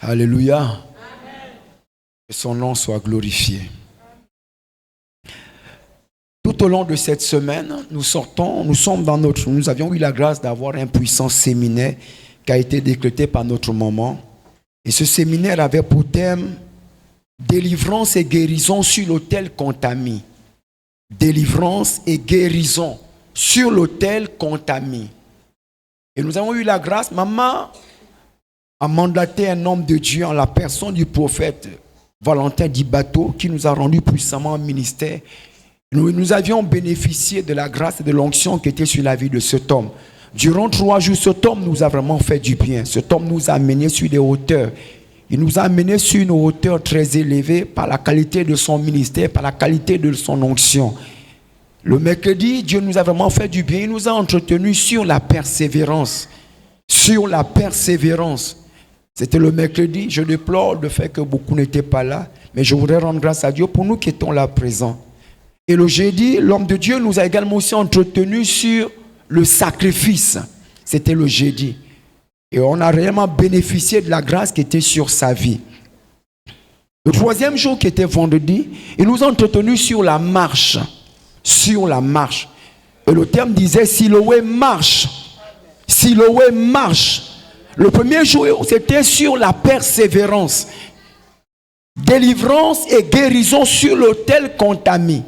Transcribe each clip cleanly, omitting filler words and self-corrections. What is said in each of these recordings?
Alléluia. Amen. Que son nom soit glorifié. Tout au long de cette semaine, nous avions eu la grâce d'avoir un puissant séminaire qui a été décrété par notre maman. Et ce séminaire avait pour thème délivrance et guérison sur l'autel qu'on t'a mis. Délivrance et guérison sur l'autel qu'on t'a mis. Et nous avons eu la grâce, maman a mandaté un homme de Dieu en la personne du prophète Valentin Dibato qui nous a rendu puissamment au ministère. Nous avions bénéficié de la grâce et de l'onction qui était sur la vie de cet homme. Durant 3 jours, cet homme nous a vraiment fait du bien. Cet homme nous a amenés sur des hauteurs. Il nous a amenés sur une hauteur très élevée par la qualité de son ministère, par la qualité de son onction. Le mercredi, Dieu nous a vraiment fait du bien. Il nous a entretenus sur la persévérance. Sur la persévérance. C'était le mercredi. Je déplore le fait que beaucoup n'étaient pas là. Mais je voudrais rendre grâce à Dieu pour nous qui étions là présents. Et le jeudi, l'homme de Dieu nous a également aussi entretenus sur le sacrifice. C'était le jeudi. Et on a réellement bénéficié de la grâce qui était sur sa vie. Le 3e jour qui était vendredi, il nous a entretenus sur la marche. Sur la marche. Et le terme disait Siloé marche. Siloé marche. Le premier jour, c'était sur la persévérance. Délivrance et guérison sur l'autel qu'on t'a mis.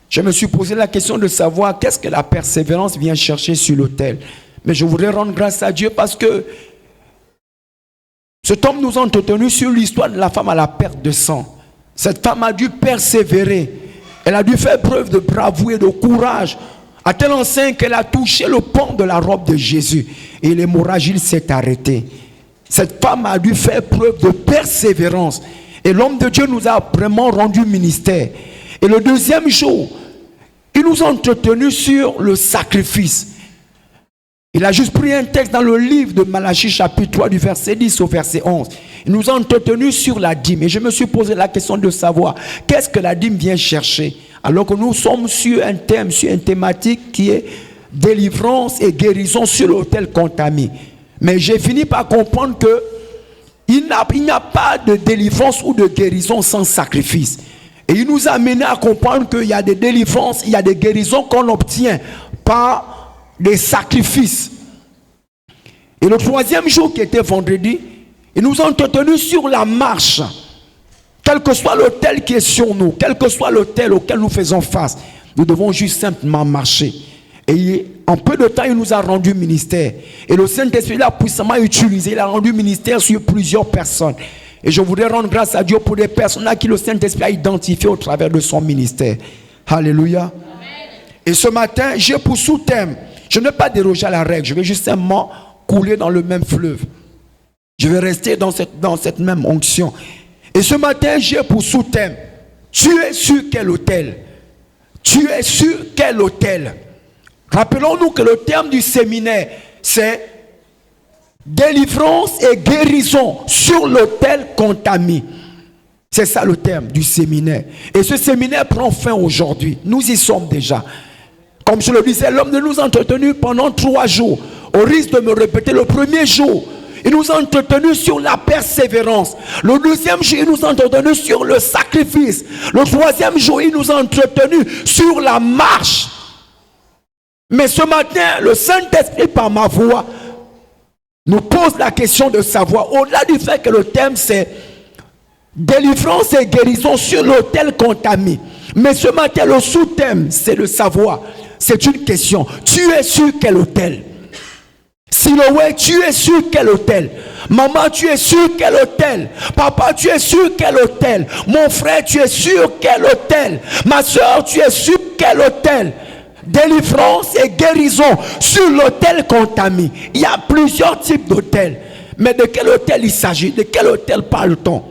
Je me suis posé la question de savoir qu'est-ce que la persévérance vient chercher sur l'autel. Mais je voudrais rendre grâce à Dieu parce que cet homme nous a entretenu sur l'histoire de la femme à la perte de sang. Cette femme a dû persévérer. Elle a dû faire preuve de bravoure et de courage. À tel enseigne qu'elle a touché le pan de la robe de Jésus. Et l'hémorragie s'est arrêtée. Cette femme a dû faire preuve de persévérance. Et l'homme de Dieu nous a vraiment rendu ministère. Et le 2e jour, il nous a entretenus sur le sacrifice. Il a juste pris un texte dans le livre de Malachie chapitre 3 du verset 10 au verset 11. Il nous a entretenus sur la dîme. Et je me suis posé la question de savoir qu'est-ce que la dîme vient chercher. Alors que nous sommes sur un thème, sur une thématique qui est délivrance et guérison sur l'autel qu'on t'a mis. Mais j'ai fini par comprendre que il n'y a pas de délivrance ou de guérison sans sacrifice. Et il nous a amené à comprendre qu'il y a des délivrances, il y a des guérisons qu'on obtient par des sacrifices. Et le 3e jour qui était vendredi, il nous a entretenus sur la marche. Quel que soit l'autel qui est sur nous, quel que soit l'autel auquel nous faisons face, nous devons juste simplement marcher. Et en peu de temps, il nous a rendu ministère. Et le Saint-Esprit l'a puissamment utilisé. Il a rendu ministère sur plusieurs personnes. Et je voudrais rendre grâce à Dieu pour des personnes à qui le Saint-Esprit a identifié au travers de son ministère. Alléluia. Amen. Et ce matin, j'ai pour sous-thème, je ne vais pas déroger à la règle, je vais justement couler dans le même fleuve. Je vais rester dans cette même onction. Et ce matin, j'ai pour sous-thème, tu es sur quel autel? Tu es sur quel autel? Rappelons-nous que le terme du séminaire, c'est délivrance et guérison sur l'autel qu'on t'a mis. C'est ça le terme du séminaire. Et ce séminaire prend fin aujourd'hui. Nous y sommes déjà. Comme je le disais, l'homme de nous a entretenus pendant 3 jours. Au risque de me répéter, le premier jour, il nous a entretenus sur la persévérance. Le 2e jour, il nous a entretenus sur le sacrifice. Le 3e jour, il nous a entretenus sur la marche. Mais ce matin, le Saint-Esprit, par ma voix, nous pose la question de savoir, au-delà du fait que le thème c'est délivrance et guérison sur l'autel qu'on t'a mis. Mais ce matin, le sous-thème, c'est de savoir. C'est une question. Tu es sur quel autel? Siloé, tu es sur quel autel? Maman, tu es sur quel autel? Papa, tu es sur quel autel? Mon frère, tu es sur quel autel? Ma soeur, tu es sur quel autel? Délivrance et guérison sur l'autel qu'on t'a mis. Il y a plusieurs types d'autels. Mais de quel autel il s'agit? De quel autel parle-t-on?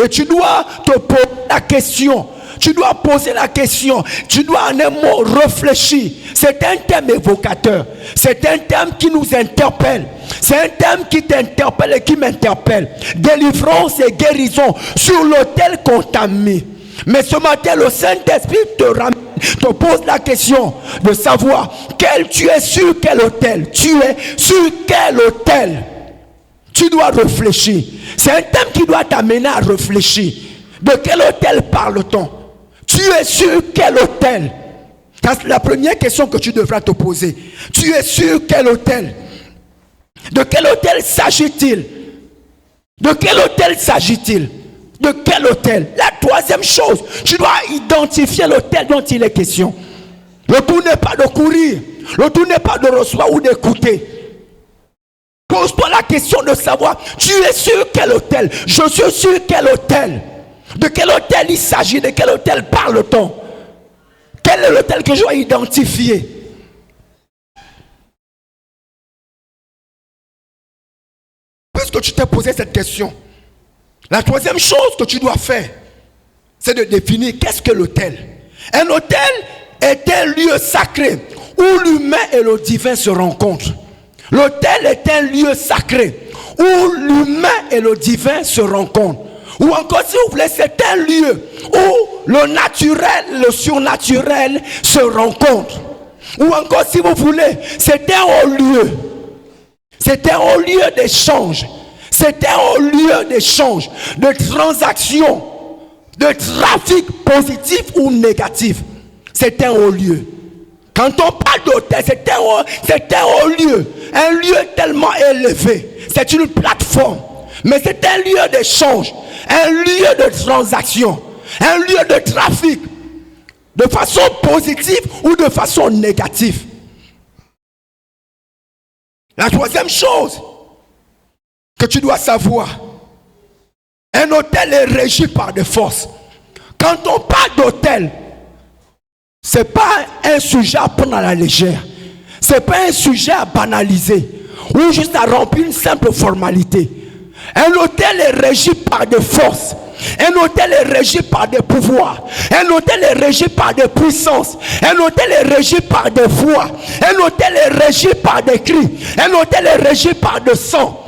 Et tu dois te poser la question. Tu dois poser la question. Tu dois en un mot réfléchir. C'est un thème évocateur. C'est un thème qui nous interpelle. C'est un thème qui t'interpelle et qui m'interpelle. Délivrance et guérison sur l'autel qu'on t'a mis. Mais ce matin, le Saint-Esprit te pose la question de savoir tu es sur quel autel. Tu es sur quel autel. Tu dois réfléchir. C'est un thème qui doit t'amener à réfléchir. De quel autel parle-t-on? Tu es sur quel autel? C'est la première question que tu devras te poser. Tu es sur quel autel? De quel autel s'agit-il? De quel autel s'agit-il? De quel autel? La troisième chose, tu dois identifier l'autel dont il est question. Le tout n'est pas de courir. Le tout n'est pas de recevoir ou d'écouter. Pose-toi la question de savoir, tu es sur quel autel? Je suis sur quel autel? De quel autel il s'agit? De quel autel parle-t-on? Quel est l'autel que je dois identifier? Puisque tu t'es posé cette question, la troisième chose que tu dois faire, c'est de définir qu'est-ce que l'autel. Un autel est un lieu sacré où l'humain et le divin se rencontrent. L'autel est un lieu sacré où l'humain et le divin se rencontrent. Ou encore, si vous voulez, c'est un lieu où le naturel, le surnaturel se rencontrent. Ou encore, si vous voulez, c'est un haut lieu. C'est un haut lieu d'échange. C'est un haut lieu d'échange, de transaction, de trafic positif ou négatif. C'est un haut lieu. Quand on parle d'hôtel, c'est un haut lieu. Un lieu tellement élevé. C'est une plateforme. Mais c'est un lieu d'échange. Un lieu de transaction. Un lieu de trafic. De façon positive ou de façon négative. La troisième chose que tu dois savoir. Un hôtel est régi par des forces. Quand on parle d'hôtel, ce n'est pas un sujet à prendre à la légère. Ce n'est pas un sujet à banaliser. Ou juste à remplir une simple formalité. Un hôtel est régi par des forces. Un hôtel est régi par des pouvoirs. Un hôtel est régi par des puissances. Un hôtel est régi par des voix. Un hôtel est régi par des cris. Un hôtel est régi par des sang.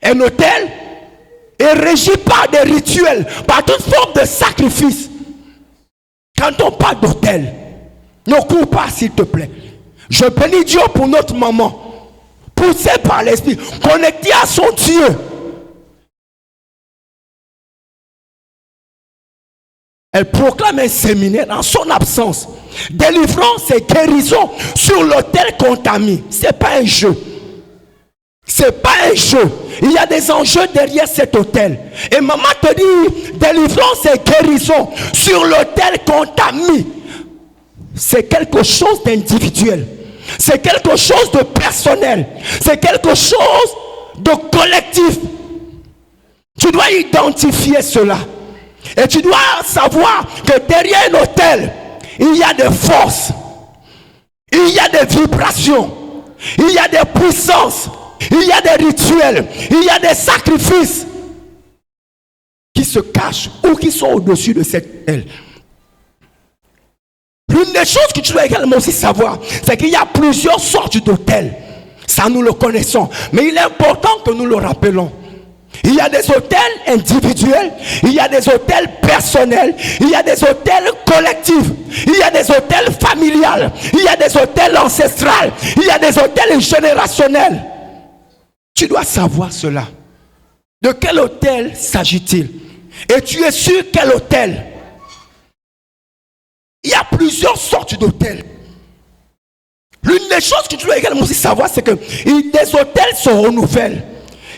Un hôtel est régi par des rituels, par toute forme de sacrifice. Quand on parle d'hôtel, ne cours pas s'il te plaît. Je bénis Dieu pour notre maman, poussée par l'esprit, connectée à son Dieu. Elle proclame un séminaire en son absence. Délivrance et guérison sur l'autel qu'on t'a mis. Ce n'est pas un jeu. C'est pas un jeu. Il y a des enjeux derrière cet autel. Et maman te dit délivrance et guérison sur l'autel qu'on t'a mis. C'est quelque chose d'individuel. C'est quelque chose de personnel. C'est quelque chose de collectif. Tu dois identifier cela. Et tu dois savoir que derrière un autel, il y a des forces. Il y a des vibrations. Il y a des puissances. Il y a des rituels, il y a des sacrifices qui se cachent ou qui sont au-dessus de cette autel. L'une des choses que tu dois également aussi savoir, c'est qu'il y a plusieurs sortes d'autels. Ça, nous le connaissons. Mais il est important que nous le rappelons. Il y a des hôtels individuels, il y a des hôtels personnels, il y a des hôtels collectifs, il y a des hôtels familiales, il y a des hôtels ancestrales, il y a des hôtels générationnels. Tu dois savoir cela. De quel hôtel s'agit-il? Et tu es sur quel hôtel? Il y a plusieurs sortes d'hôtels. L'une des choses que tu dois également aussi savoir, c'est que des hôtels se renouvellent.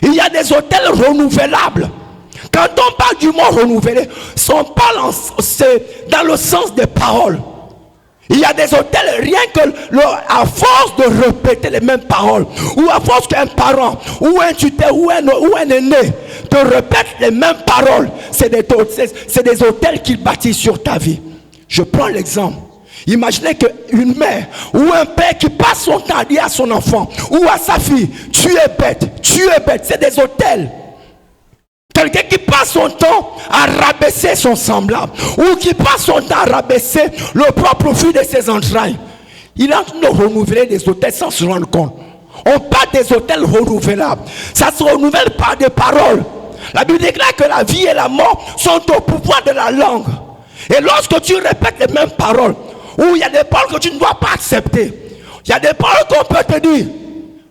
Il y a des hôtels renouvelables. Quand on parle du mot renouvelé, on parle dans le sens des paroles. Il y a des hôtels, rien que à force de répéter les mêmes paroles, ou à force qu'un parent, ou un tuteur, ou un aîné te répète les mêmes paroles, c'est des hôtels qu'il bâtit sur ta vie. Je prends l'exemple. Imaginez qu'une mère ou un père qui passe son temps à dire à son enfant ou à sa fille, tu es bête, c'est des hôtels. Quelqu'un qui passe son temps à rabaisser son semblable ou qui passe son temps à rabaisser le propre fils de ses entrailles. Il est en train de renouveler des hôtels sans se rendre compte. On parle des hôtels renouvelables. Ça se renouvelle par des paroles. La Bible déclare que la vie et la mort sont au pouvoir de la langue. Et lorsque tu répètes les mêmes paroles, où il y a des paroles que tu ne dois pas accepter, il y a des paroles qu'on peut te dire.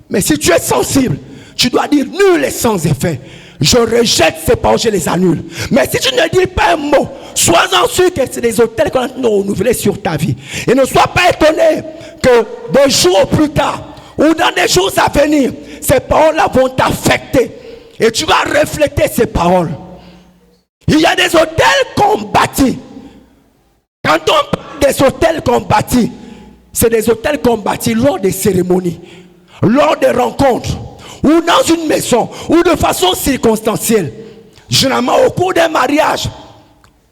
Mais si tu es sensible, tu dois dire nul et sans effet. Je rejette ces paroles, je les annule. Mais si tu ne dis pas un mot, sois-en sûr que c'est des autels qu'on a renouvelés sur ta vie. Et ne sois pas étonné que des jours plus tard, ou dans des jours à venir, ces paroles-là vont t'affecter. Et tu vas refléter ces paroles. Il y a des hôtels qu'on bâtit. Quand on parle des hôtels qu'on bâtit, c'est des hôtels qu'on bâtit lors des cérémonies, lors des rencontres, ou dans une maison, ou de façon circonstancielle. Généralement, au cours d'un mariage,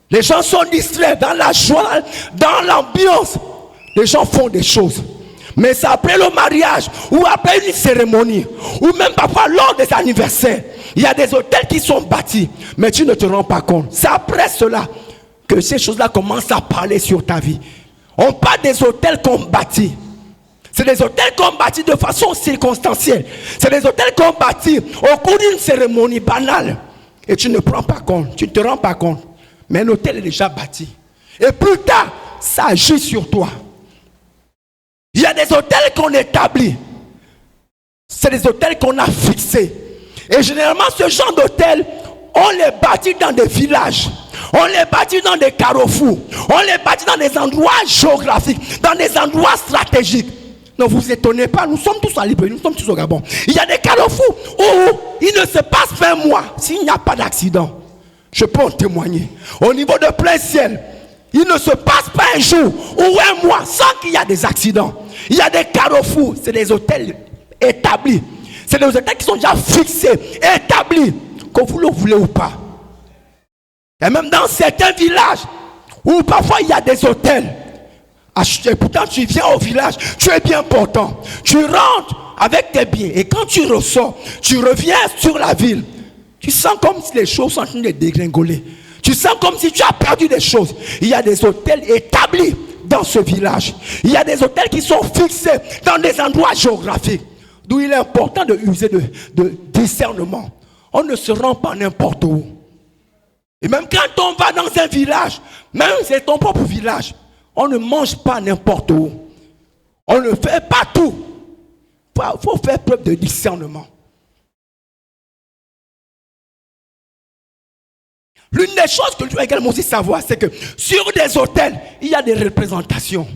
les gens sont distraits dans la joie, dans l'ambiance. Les gens font des choses. Mais c'est après le mariage, ou après une cérémonie, ou même parfois lors des anniversaires. Il y a des hôtels qui sont bâtis, mais tu ne te rends pas compte. C'est après cela que ces choses-là commencent à parler sur ta vie. On parle des hôtels qu'on bâtit. C'est des hôtels qu'on bâtit de façon circonstancielle. C'est des hôtels qu'on bâtit au cours d'une cérémonie banale. Et tu ne prends pas compte, tu ne te rends pas compte. Mais un hôtel est déjà bâti. Et plus tard, ça agit sur toi. Il y a des hôtels qu'on établit. C'est des hôtels qu'on a fixés. Et généralement, ce genre d'hôtel, on les bâtit dans des villages. On les bâtit dans des carrefours. On les bâtit dans des endroits géographiques, dans des endroits stratégiques. Ne vous étonnez pas, nous sommes tous à Libreville, nous sommes tous au Gabon. Il y a des carrefours où il ne se passe pas un mois s'il n'y a pas d'accident. Je peux en témoigner. Au niveau de plein ciel, il ne se passe pas un jour ou un mois sans qu'il y ait des accidents. Il y a des carrefours, c'est des hôtels établis. C'est des hôtels qui sont déjà fixés, établis, que vous le voulez ou pas. Et même dans certains villages, où parfois il y a des hôtels, et pourtant tu viens au village, tu es bien portant. Tu rentres avec tes biens, et quand tu ressors, tu reviens sur la ville. Tu sens comme si les choses sont en train de dégringoler. Tu sens comme si tu as perdu des choses. Il y a des hôtels établis dans ce village. Il y a des hôtels qui sont fixés dans des endroits géographiques. D'où il est important de user de discernement. On ne se rend pas n'importe où. Et même quand on va dans un village, même si c'est ton propre village, on ne mange pas n'importe où. On ne fait pas tout. Il faut faire preuve de discernement. L'une des choses que je dois également aussi savoir, c'est que sur des hôtels, il y a des représentations.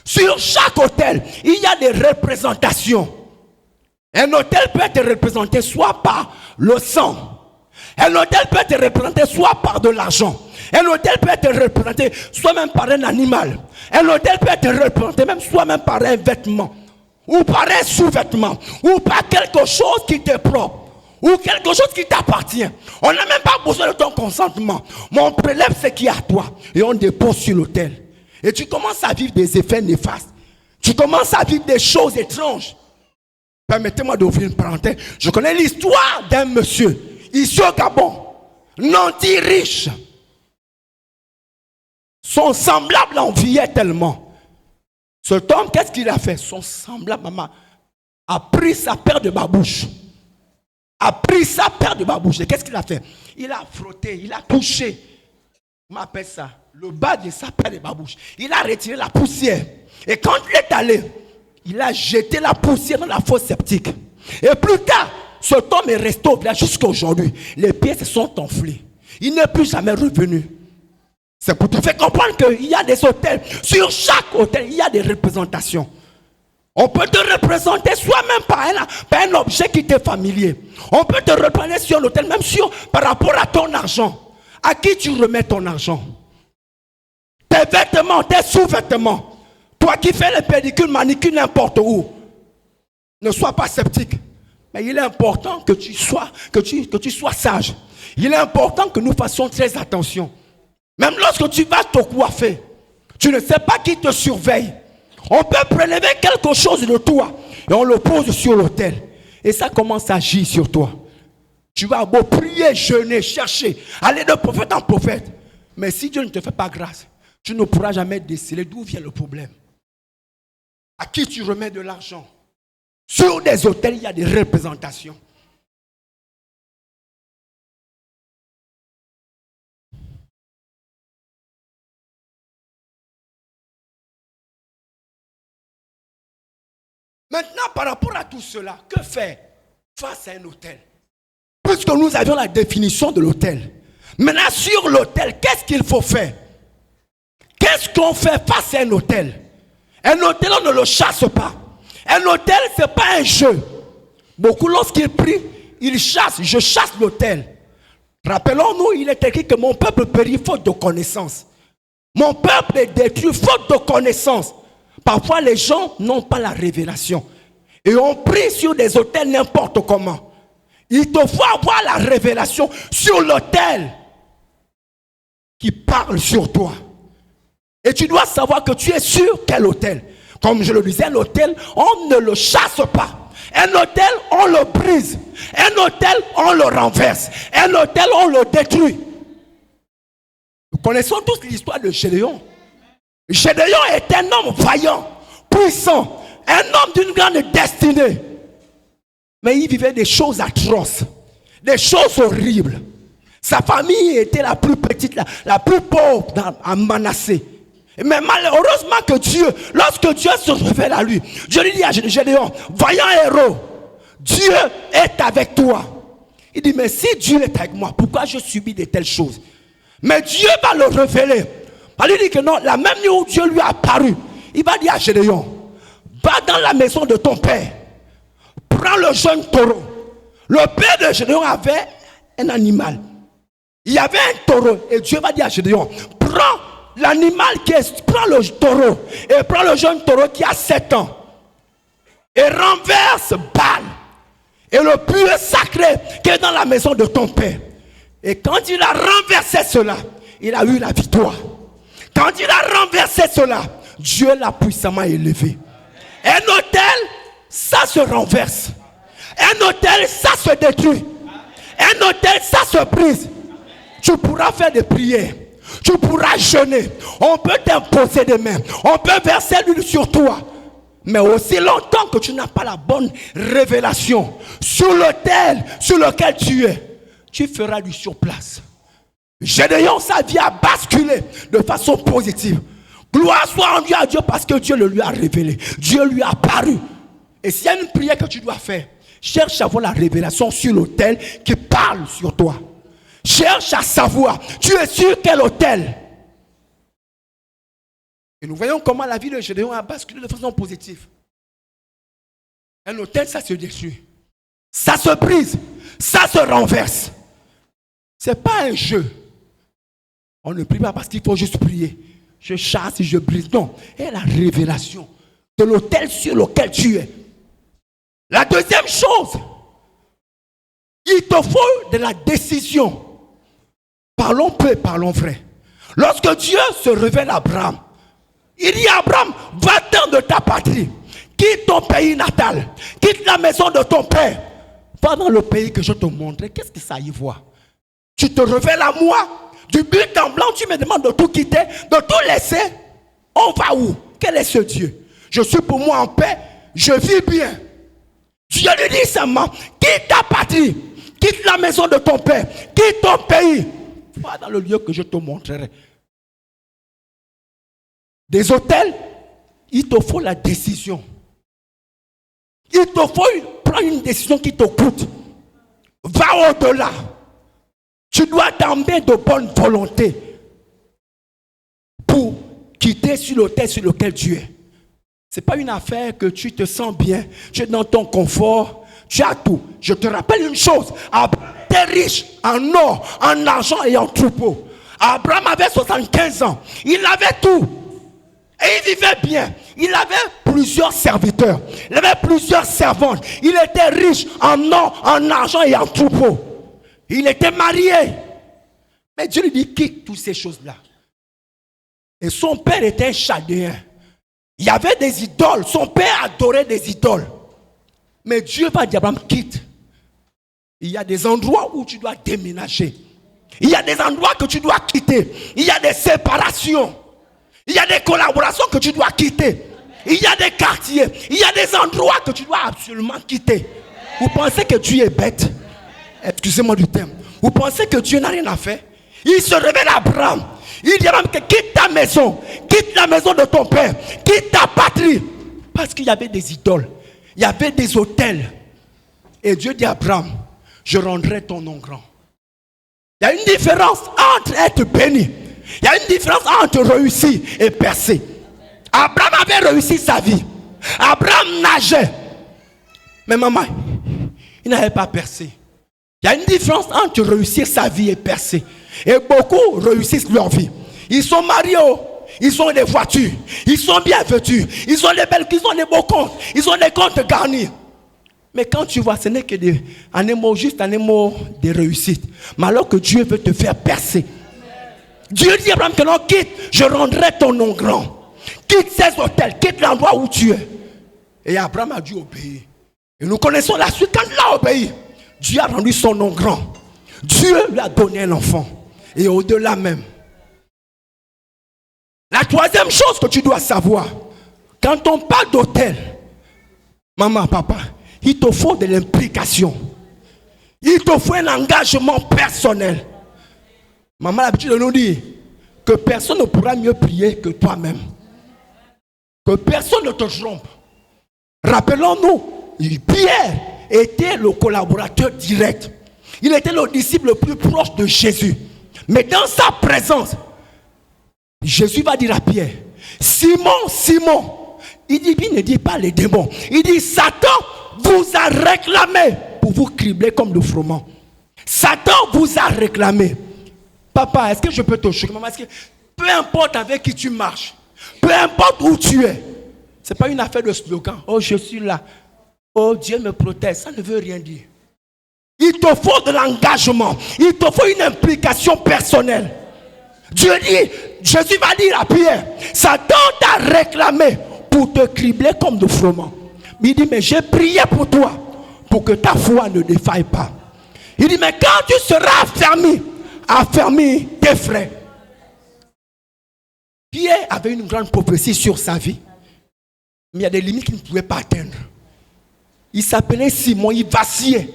Sur chaque hôtel, il y a des représentations. Un hôtel peut être représenté soit par le sang. Un hôtel peut être représenté soit par de l'argent. Un hôtel peut être représenté soit même par un animal. Un hôtel peut être représenté même soit même par un vêtement. Ou par un sous-vêtement. Ou par quelque chose qui t'est propre. Ou quelque chose qui t'appartient. On n'a même pas besoin de ton consentement. Mais on prélève ce qui est à toi. Et on dépose sur l'autel. Et tu commences à vivre des effets néfastes. Tu commences à vivre des choses étranges. Permettez-moi d'ouvrir une parenthèse. Je connais l'histoire d'un monsieur, ici au Gabon, nanti riche. Son semblable l'enviait tellement. Cet homme, qu'est-ce qu'il a fait? Son semblable, maman, a pris sa paire de babouches. A pris sa paire de babouches. Et qu'est-ce qu'il a fait? Il a frotté, il a touché. On appelle ça le bas de sa paire de babouches. Il a retiré la poussière. Et quand il est allé, il a jeté la poussière dans la fosse septique. Et plus tard, cet homme est resté au village jusqu'à aujourd'hui. Les pieds se sont enflés. Il n'est plus jamais revenu. C'est pour te faire comprendre qu'il y a des hôtels. Sur chaque hôtel, il y a des représentations. On peut te représenter soi-même par un objet qui t'est familier. On peut te représenter sur l'hôtel, même par rapport à ton argent. À qui tu remets ton argent? Tes vêtements, tes sous-vêtements. Toi qui fais les pédicules, manicules n'importe où, ne sois pas sceptique. Mais il est important que tu sois sage. Il est important que nous fassions très attention. Même lorsque tu vas te coiffer, tu ne sais pas qui te surveille. On peut prélever quelque chose de toi et on le pose sur l'autel. Et ça commence à agir sur toi. Tu vas beau prier, jeûner, chercher, aller de prophète en prophète. Mais si Dieu ne te fait pas grâce, tu ne pourras jamais déceler d'où vient le problème. À qui tu remets de l'argent? Sur des hôtels, il y a des représentations. Maintenant, par rapport à tout cela, que faire? face à un autel. Puisque nous avions la définition de l'autel. Maintenant, sur l'autel, qu'est-ce qu'il faut faire? Qu'est-ce qu'on fait face à un autel? Un autel, on ne le chasse pas. Un autel, ce n'est pas un jeu. Beaucoup, lorsqu'ils prient, ils chassent. Je chasse l'autel. Rappelons-nous, il est écrit que mon peuple périt faute de connaissance. Mon peuple est détruit faute de connaissance. Parfois, les gens n'ont pas la révélation. Et on prie sur des autels n'importe comment. Il te faut avoir la révélation sur l'autel qui parle sur toi. Et tu dois savoir que tu es sur quel autel. Comme je le disais, un autel, on ne le chasse pas. Un autel, on le brise. Un autel, on le renverse. Un autel, on le détruit. Nous connaissons tous l'histoire de Gédéon. Gédéon est un homme vaillant, puissant, un homme d'une grande destinée. Mais il vivait des choses atroces, des choses horribles. Sa famille était la plus petite, la plus pauvre à Manassé. Mais malheureusement que Dieu, lorsque Dieu se révèle à lui, Dieu lui dit à Gédéon, vaillant héros, Dieu est avec toi. Il dit, mais si Dieu est avec moi, pourquoi je subis de telles choses? Mais Dieu va le révéler. Il lui dit que non, la même nuit où Dieu lui a apparu, il va dire à Gédéon, va dans la maison de ton père, prends le jeune taureau. Le père de Gédéon avait un animal. Il y avait un taureau et Dieu va dire à Gédéon, prends l'animal prends le taureau et prends le jeune taureau qui a 7 ans et renverse Baal et le puits sacré qui est dans la maison de ton père. Et quand il a renversé cela, il a eu la victoire. Quand il a renversé cela, Dieu l'a puissamment élevé. Un autel, ça se renverse. Un autel, ça se détruit. Un autel, ça se brise. Tu pourras faire des prières. Tu pourras jeûner. On peut t'imposer des mains. On peut verser l'huile sur toi. Mais aussi longtemps que tu n'as pas la bonne révélation sur l'autel sur lequel tu es, tu feras du surplace. Gédéon, sa vie a basculé de façon positive. Gloire soit rendue à Dieu parce que Dieu le lui a révélé. Dieu lui a apparu. Et s'il y a une prière que tu dois faire, cherche à avoir la révélation sur l'autel qui parle sur toi. Cherche à savoir, tu es sur quel autel? Et nous voyons comment la vie de Gédéon a basculé de façon positive. Un autel, ça se détruit. Ça se brise. Ça se renverse. Ce n'est pas un jeu. On ne prie pas parce qu'il faut juste prier. Je chasse et je brise. Non. Et la révélation de l'autel sur lequel tu es. La deuxième chose, il te faut de la décision. Parlons peu et parlons vrai. Lorsque Dieu se révèle à Abraham, il dit à Abraham, va-t'en de ta patrie, quitte ton pays natal, quitte la maison de ton père, va dans le pays que je te montre. Qu'est-ce que ça y voit? Tu te révèles à moi, du but en blanc, tu me demandes de tout quitter, de tout laisser. On va où? Quel est ce Dieu? Je suis pour moi en paix, je vis bien. Dieu lui dit seulement, quitte ta patrie, quitte la maison de ton père, quitte ton pays, va dans le lieu que je te montrerai. Des hôtels, il te faut la décision. Il te faut prendre une décision qui te coûte. Va au-delà. Tu dois t'emmener de bonne volonté pour quitter sur l'autel sur lequel tu es. Ce n'est pas une affaire que tu te sens bien, tu es dans ton confort, tu as tout. Je te rappelle une chose, Abraham était riche en or, en argent et en troupeau. Abraham avait 75 ans, il avait tout. Et il vivait bien. Il avait plusieurs serviteurs. Il avait plusieurs servantes. Il était riche en or, en argent et en troupeau. Il était marié. Mais Dieu lui dit, quitte toutes ces choses-là. Et son père était un Chaldéen. Il y avait des idoles. Son père adorait des idoles. Mais Dieu va dire, Abraham, quitte. Il y a des endroits où tu dois déménager. Il y a des endroits que tu dois quitter. Il y a des séparations. Il y a des collaborations que tu dois quitter. Il y a des quartiers. Il y a des endroits que tu dois absolument quitter. Vous pensez que Dieu est bête? Excusez-moi du terme. Vous pensez que Dieu n'a rien à faire? Il se révèle à Abraham. Il dit à Abraham que quitte ta maison. Quitte la maison de ton père. Quitte ta patrie. Parce qu'il y avait des idoles. Il y avait des autels. Et Dieu dit à Abraham, je rendrai ton nom grand. Il y a une différence entre être béni. Il y a une différence entre réussir et percer. Abraham avait réussi sa vie. Abraham nageait. Mais maman, il n'avait pas percé. Il y a une différence entre réussir sa vie et percer. Et beaucoup réussissent leur vie. Ils sont mariés, ils ont des voitures, ils sont bien vêtus, ils ont des belles, ils ont des beaux comptes, ils ont des comptes garnis. Mais quand tu vois, ce n'est que juste un mot de réussite. Mais alors que Dieu veut te faire percer. Dieu dit à Abraham que non, quitte, je rendrai ton nom grand. Quitte ces hôtels, quitte l'endroit où tu es. Et Abraham a dû obéir. Et nous connaissons la suite. Quand il a obéi, Dieu a rendu son nom grand. Dieu lui a donné un enfant. Et au-delà même. La troisième chose que tu dois savoir, quand on parle d'hôtel, maman, papa, il te faut de l'implication. Il te faut un engagement personnel. Maman a l'habitude de nous dire que personne ne pourra mieux prier que toi-même. Que personne ne te trompe. Rappelons-nous, Pierre était le collaborateur direct. Il était le disciple le plus proche de Jésus. Mais dans sa présence, Jésus va dire à Pierre, Simon, Simon, il ne dit pas les démons. Il dit, Satan vous a réclamé pour vous cribler comme le froment. Satan vous a réclamé. Papa, est-ce que je peux te choquer? Maman, est-ce que peu importe avec qui tu marches, peu importe où tu es, ce n'est pas une affaire de slogan. Oh, je suis là. Oh, Dieu me protège. Ça ne veut rien dire. Il te faut de l'engagement. Il te faut une implication personnelle. Dieu dit, Jésus va dire à Pierre, Satan t'a réclamé pour te cribler comme de froment. Il dit, mais j'ai prié pour toi, pour que ta foi ne défaille pas. Il dit, mais quand tu seras affermi tes frères. Pierre avait une grande prophétie sur sa vie, mais il y a des limites qu'il ne pouvait pas atteindre. Il s'appelait Simon, il vacillait.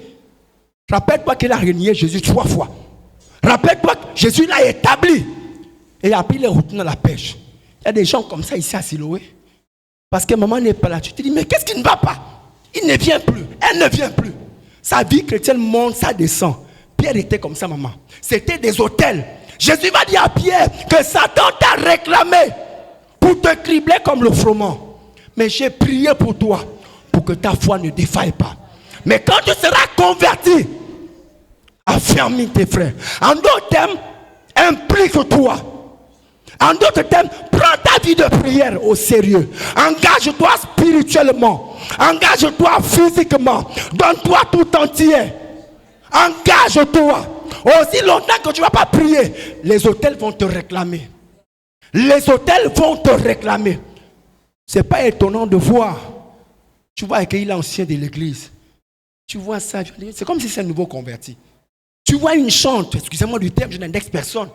Rappelle-toi qu'il a renié Jésus 3 fois. Rappelle-toi que Jésus l'a établi. Et après, il est retourné à la pêche. Il y a des gens comme ça ici à Siloé. Parce que maman n'est pas là. Tu te dis, mais qu'est-ce qui ne va pas? Il ne vient plus. Elle ne vient plus. Sa vie chrétienne monte, ça descend. Pierre était comme ça, maman. C'était des hôtels. Jésus va dire à Pierre que Satan t'a réclamé pour te cribler comme le froment. Mais j'ai prié pour toi, pour que ta foi ne défaille pas. Mais quand tu seras converti, affermis tes frères. En d'autres termes, implique-toi. En d'autres termes, prends ta vie de prière au sérieux. Engage-toi spirituellement. Engage-toi physiquement. Donne-toi tout entier. Engage-toi. Aussi longtemps que tu ne vas pas prier, les hôtels vont te réclamer. Les hôtels vont te réclamer. Ce n'est pas étonnant de voir. Tu vois accueillir l'ancien de l'église. Tu vois ça. C'est comme si c'est un nouveau converti. Tu vois une chante, excusez-moi du terme, je n'indexe personne.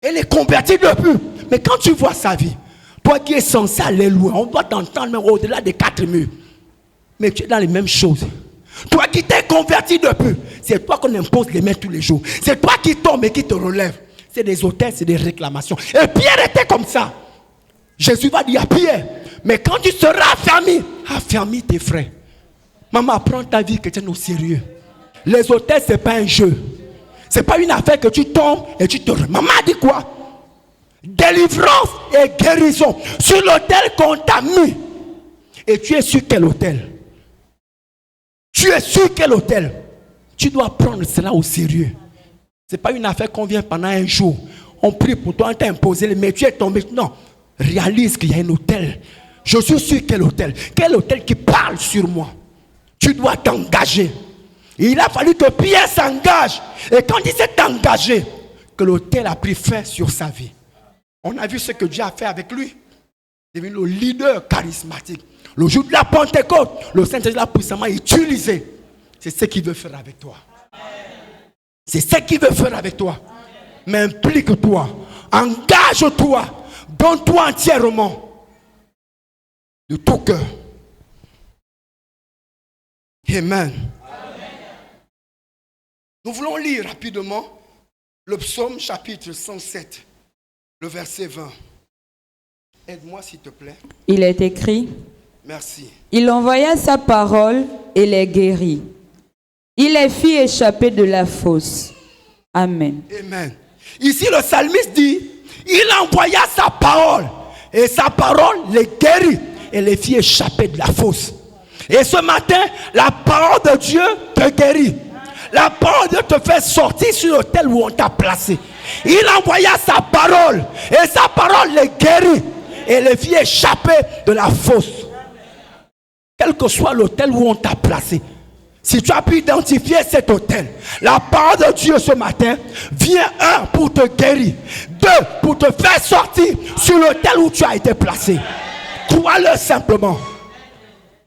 Elle est convertie depuis. Mais quand tu vois sa vie, toi qui es censé aller loin, on doit t'entendre même au-delà des 4 murs. Mais tu es dans les mêmes choses. Toi qui t'es converti depuis, c'est toi qu'on impose les mains tous les jours. C'est toi qui tombes et qui te relève. C'est des hôtels, c'est des réclamations. Et Pierre était comme ça. Jésus va dire à Pierre, mais quand tu seras affermis tes frères. Maman, prends ta vie chrétienne au sérieux. Les hôtels, ce n'est pas un jeu. Ce n'est pas une affaire que tu tombes et tu te... Maman a dit quoi? Délivrance et guérison. Sur l'autel qu'on t'a mis. Et tu es sur quel hôtel? Tu es sur quel hôtel? Tu dois prendre cela au sérieux. Ce n'est pas une affaire qu'on vient pendant un jour. On prie pour toi, on t'a imposé, mais tu es tombé. Non. Réalise qu'il y a un hôtel. Je suis sur quel hôtel? Quel hôtel qui parle sur moi? Tu dois t'engager. Et il a fallu que Pierre s'engage. Et quand il s'est engagé, que l'autel a pris fin sur sa vie. On a vu ce que Dieu a fait avec lui. Il est devenu le leader charismatique. Le jour de la Pentecôte, le Saint-Esprit l'a puissamment utilisé. C'est ce qu'il veut faire avec toi. C'est ce qu'il veut faire avec toi. Mais implique-toi. Engage-toi. Donne-toi entièrement. De tout cœur. Amen. Nous voulons lire rapidement le psaume chapitre 107, le verset 20. Aide-moi s'il te plaît. Il est écrit. Merci. Il envoya sa parole et les guérit Il les fit échapper de la fosse. Amen. Amen. Ici, le psalmiste dit, il envoya sa parole. Et sa parole les guérit et les fit échapper de la fosse. Et ce matin, la parole de Dieu te guérit. La parole de Dieu te fait sortir sur l'autel où on t'a placé. Il envoya sa parole. Et sa parole les guérit et les fit échapper de la fosse. Quel que soit l'autel où on t'a placé. Si tu as pu identifier cet autel, la parole de Dieu ce matin vient, un, pour te guérir, deux, pour te faire sortir sur l'autel où tu as été placé. Crois-le simplement.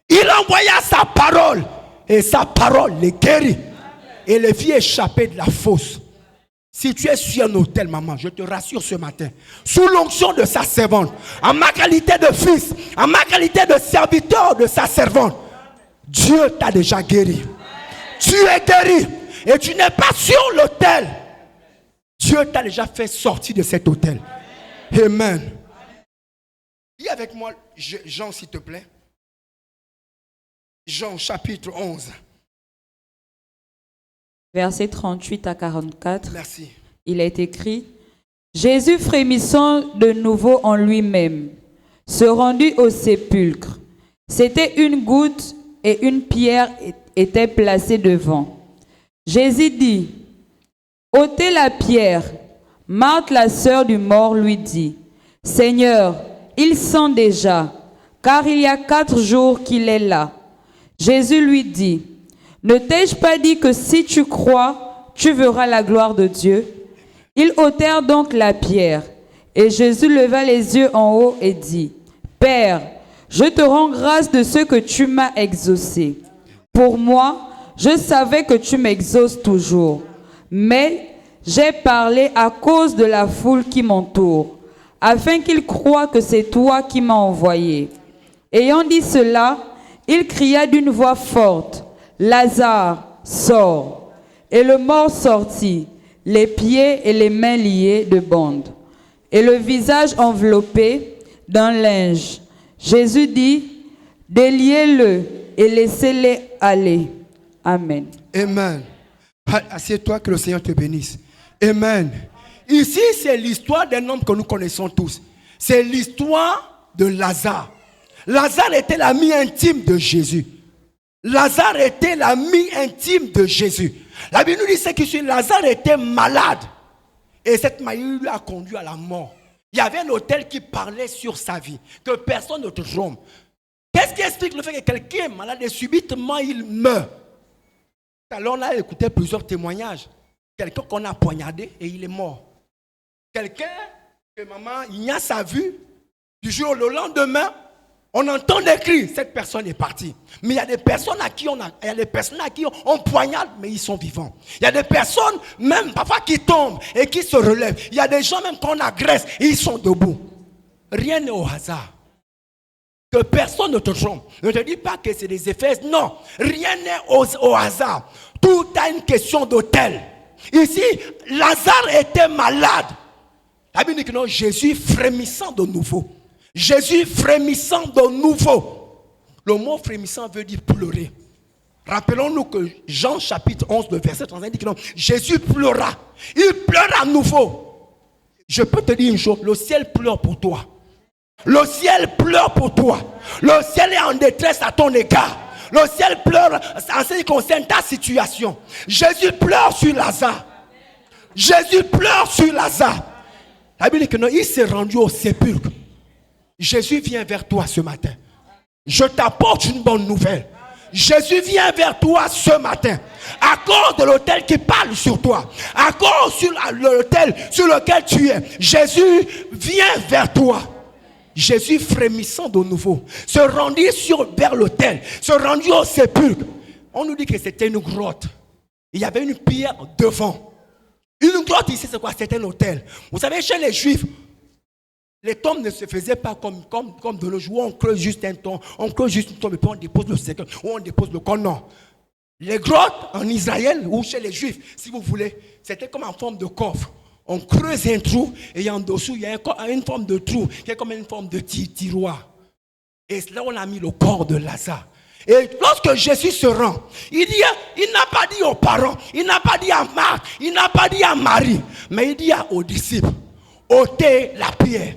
Il envoya sa parole et sa parole les guérit et les fit échapper de la fosse. Si tu es sur un autel, maman, je te rassure ce matin, sous l'onction de sa servante, en ma qualité de fils, en ma qualité de serviteur de sa servante, Dieu t'a déjà guéri. Tu es guéri et tu n'es pas sur l'autel. Dieu t'a déjà fait sortir de cet autel. Amen. Lis avec moi Jean, s'il te plaît. Jean chapitre 11. Versets 38 à 44. Merci. Il est écrit: Jésus, frémissant de nouveau en lui-même, se rendit au sépulcre. C'était une goutte et une pierre étaient placées devant. Jésus dit: ôtez la pierre. Marthe, la sœur du mort, lui dit: Seigneur, il sent déjà, car il y a 4 jours qu'il est là. Jésus lui dit: ne t'ai-je pas dit que si tu crois, tu verras la gloire de Dieu? Ils ôtèrent donc la pierre. Et Jésus leva les yeux en haut et dit: Père, je te rends grâce de ce que tu m'as exaucé. Pour moi, je savais que tu m'exauces toujours. Mais j'ai parlé à cause de la foule qui m'entoure, afin qu'ils croient que c'est toi qui m'as envoyé. Ayant dit cela, il cria d'une voix forte: Lazare, sors. Et le mort sortit, les pieds et les mains liés de bandes, et le visage enveloppé d'un linge. Jésus dit: déliez-le et laissez-les aller. Amen. Amen. Assieds-toi, que le Seigneur te bénisse. Amen. Ici, c'est l'histoire d'un homme que nous connaissons tous. C'est l'histoire de Lazare. Lazare était l'ami intime de Jésus. Lazare était l'ami intime de Jésus. La Bible nous dit que Lazare était malade. Et cette maladie lui a conduit à la mort. Il y avait un autel qui parlait sur sa vie, que personne ne te trompe. Qu'est-ce qui explique le fait que quelqu'un est malade et subitement il meurt? Alors on a écouté plusieurs témoignages. Quelqu'un qu'on a poignardé et il est mort. Quelqu'un que maman ignore sa vue, du jour au lendemain, on entend des cris, cette personne est partie. Mais il y a des personnes à qui on poignarde, mais ils sont vivants. Il y a des personnes, même parfois, qui tombent et qui se relèvent. Il y a des gens même qu'on agresse et ils sont debout. Rien n'est au hasard. Que personne ne te trompe. Ne te dis pas que c'est des effets. Non, rien n'est au hasard. Tout a une question d'autel. Ici, Lazare était malade. La Bible dit que non, Jésus frémissant de nouveau. Jésus frémissant de nouveau. Le mot frémissant veut dire pleurer. Rappelons-nous que Jean chapitre 11, le verset 31 dit que non, Jésus pleura. Il pleure à nouveau. Je peux te dire une chose, le ciel pleure pour toi. Le ciel pleure pour toi. Le ciel est en détresse à ton égard. Le ciel pleure en ce qui concerne ta situation. Jésus pleure sur Lazare. Jésus pleure sur Lazare. La Bible dit que non, il s'est rendu au sépulcre. Jésus vient vers toi ce matin. Je t'apporte une bonne nouvelle. Jésus vient vers toi ce matin. À cause de l'autel qui parle sur toi. À cause de l'autel sur lequel tu es. Jésus vient vers toi. Jésus frémissant de nouveau. Se rendit vers l'autel. Se rendit au sépulcre. On nous dit que c'était une grotte. Il y avait une pierre devant. Une grotte ici, c'est quoi? C'était un autel. Vous savez, chez les Juifs, les tombes ne se faisaient pas comme de nos jours. On creuse juste un tombe, on creuse juste une tombe et puis on dépose le cercueil ou on dépose le corps. Non. Les grottes en Israël ou chez les Juifs, si vous voulez, c'était comme en forme de coffre. On creuse un trou et en dessous, il y a une forme de trou qui est comme une forme de tiroir. Et là, on a mis le corps de Lazare. Et lorsque Jésus se rend, il n'a pas dit aux parents, il n'a pas dit à Marc, il n'a pas dit à Marie, mais il dit aux disciples, ôtez la pierre.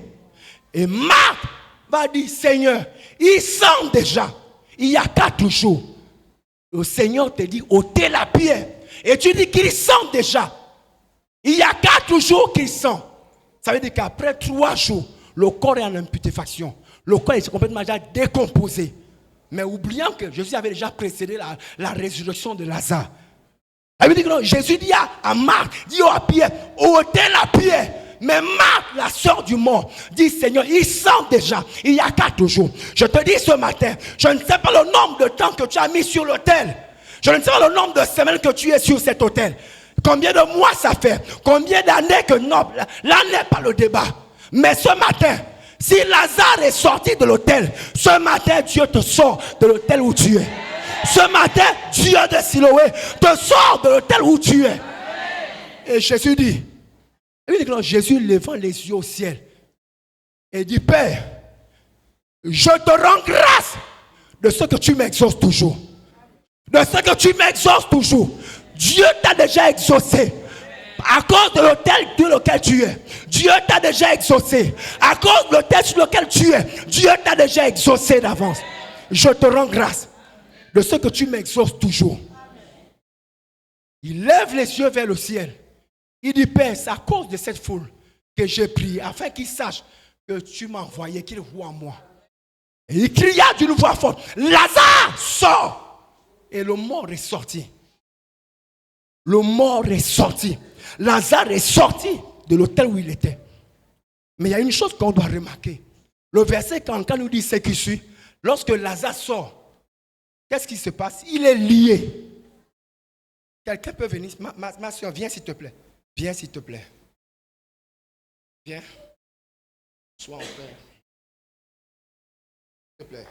Et Marc va dire, Seigneur, il sent déjà, il y a 4 jours. Le Seigneur te dit, ôtez la pierre. Et tu dis qu'il sent déjà. Il y a 4 jours qu'il sent. Ça veut dire qu'après 3 jours, le corps est en imputréfaction. Le corps est complètement déjà décomposé. Mais oubliant que Jésus avait déjà précédé la résurrection de Lazare. Ça veut dire que Jésus dit à Marc, dit à Pierre, ôtez la pierre. Mais Marc, la sœur du mort, dit, Seigneur, il sent déjà, il y a 4 jours. Je te dis ce matin, je ne sais pas le nombre de temps que tu as mis sur l'autel. Je ne sais pas le nombre de semaines que tu es sur cet autel. Combien de mois ça fait? Combien d'années que non? Là n'est pas le débat. Mais ce matin, si Lazare est sorti de l'autel, ce matin, Dieu te sort de l'autel où tu es. Ce matin, Dieu de Siloé te sort de l'autel où tu es. Et Jésus dit, Jésus levant les yeux au ciel et dit, Père, je te rends grâce de ce que tu m'exauces toujours. De ce que tu m'exauces toujours. Dieu t'a déjà exaucé. À cause de l'autel sur lequel tu es, Dieu t'a déjà exaucé. À cause de l'autel sur lequel tu es, Dieu t'a déjà exaucé d'avance. Je te rends grâce de ce que tu m'exauces toujours. Il lève les yeux vers le ciel. Il dit, Père, c'est à cause de cette foule que j'ai prié, afin qu'ils sachent que tu m'as envoyé, qu'ils voient en moi. Et il cria d'une voix forte, Lazare, sors! Et le mort est sorti. Le mort est sorti. Lazare est sorti de l'autel où il était. Mais il y a une chose qu'on doit remarquer. Le verset 44 nous dit ce qui suit. Lorsque Lazare sort, qu'est-ce qui se passe? Il est lié. Quelqu'un peut venir. Ma soeur, viens s'il te plaît. Viens s'il te plaît. Viens. Sois en paix. S'il te plaît.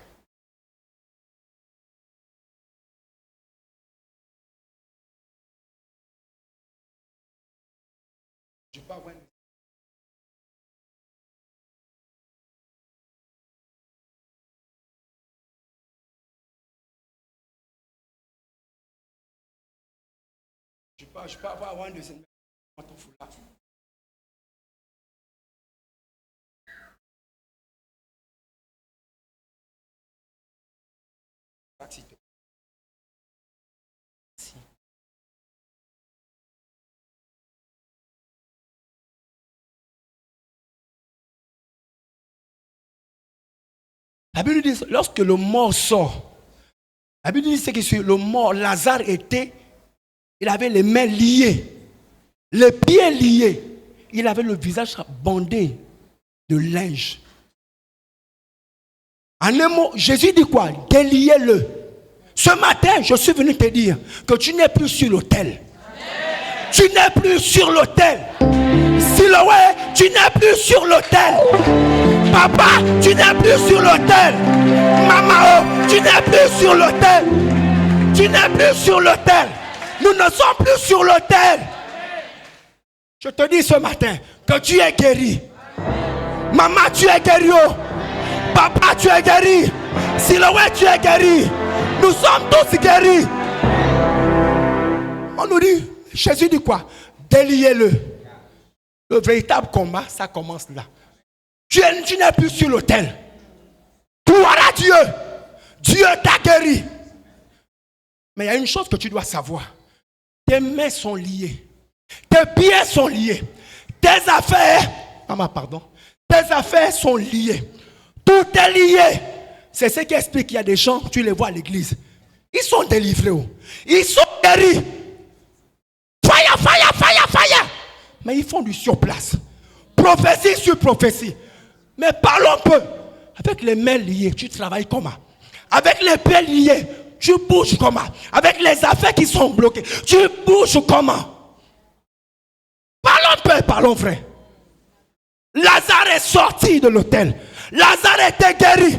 Je peux avoir une... Je peux avoir une deuxième... Ton foulard. La Bible dit, lorsque le mort sort, la Bible dit que le mort, Lazare il avait les mains liées, les pieds liés, il avait le visage bandé de linge. En un mot, Jésus dit quoi? Déliez-le. Ce matin, je suis venu te dire que tu n'es plus sur l'autel. Tu n'es plus sur l'autel. Siloé, tu n'es plus sur l'autel. Papa, tu n'es plus sur l'autel. Maman, tu n'es plus sur l'autel. Tu n'es plus sur l'autel. Nous ne sommes plus sur l'autel. Je te dis ce matin que tu es guéri. Maman, tu es guéri. Papa, tu es guéri. Siloé, tu es guéri. Nous sommes tous guéris. On nous dit, Jésus dit quoi? Déliez-le. Le véritable combat, ça commence là. Tu n'es plus sur l'autel. Gloire à Dieu. Dieu t'a guéri. Mais il y a une chose que tu dois savoir. Tes mains sont liées. Tes pieds sont liés. Tes affaires, tes affaires sont liées. Tout est lié. C'est ce qui explique qu'il y a des gens, tu les vois à l'église. Ils sont délivrés. Ils sont guéris. Fire, fire, fire, fire. Mais ils font du surplace. Prophétie sur prophétie. Mais parlons peu. Avec les mains liées, tu travailles comment? Avec les pieds liés, tu bouges comment? Avec les affaires qui sont bloquées, tu bouges comment? Parlons peu, parlons vrai. Lazare est sorti de l'autel. Lazare était guéri.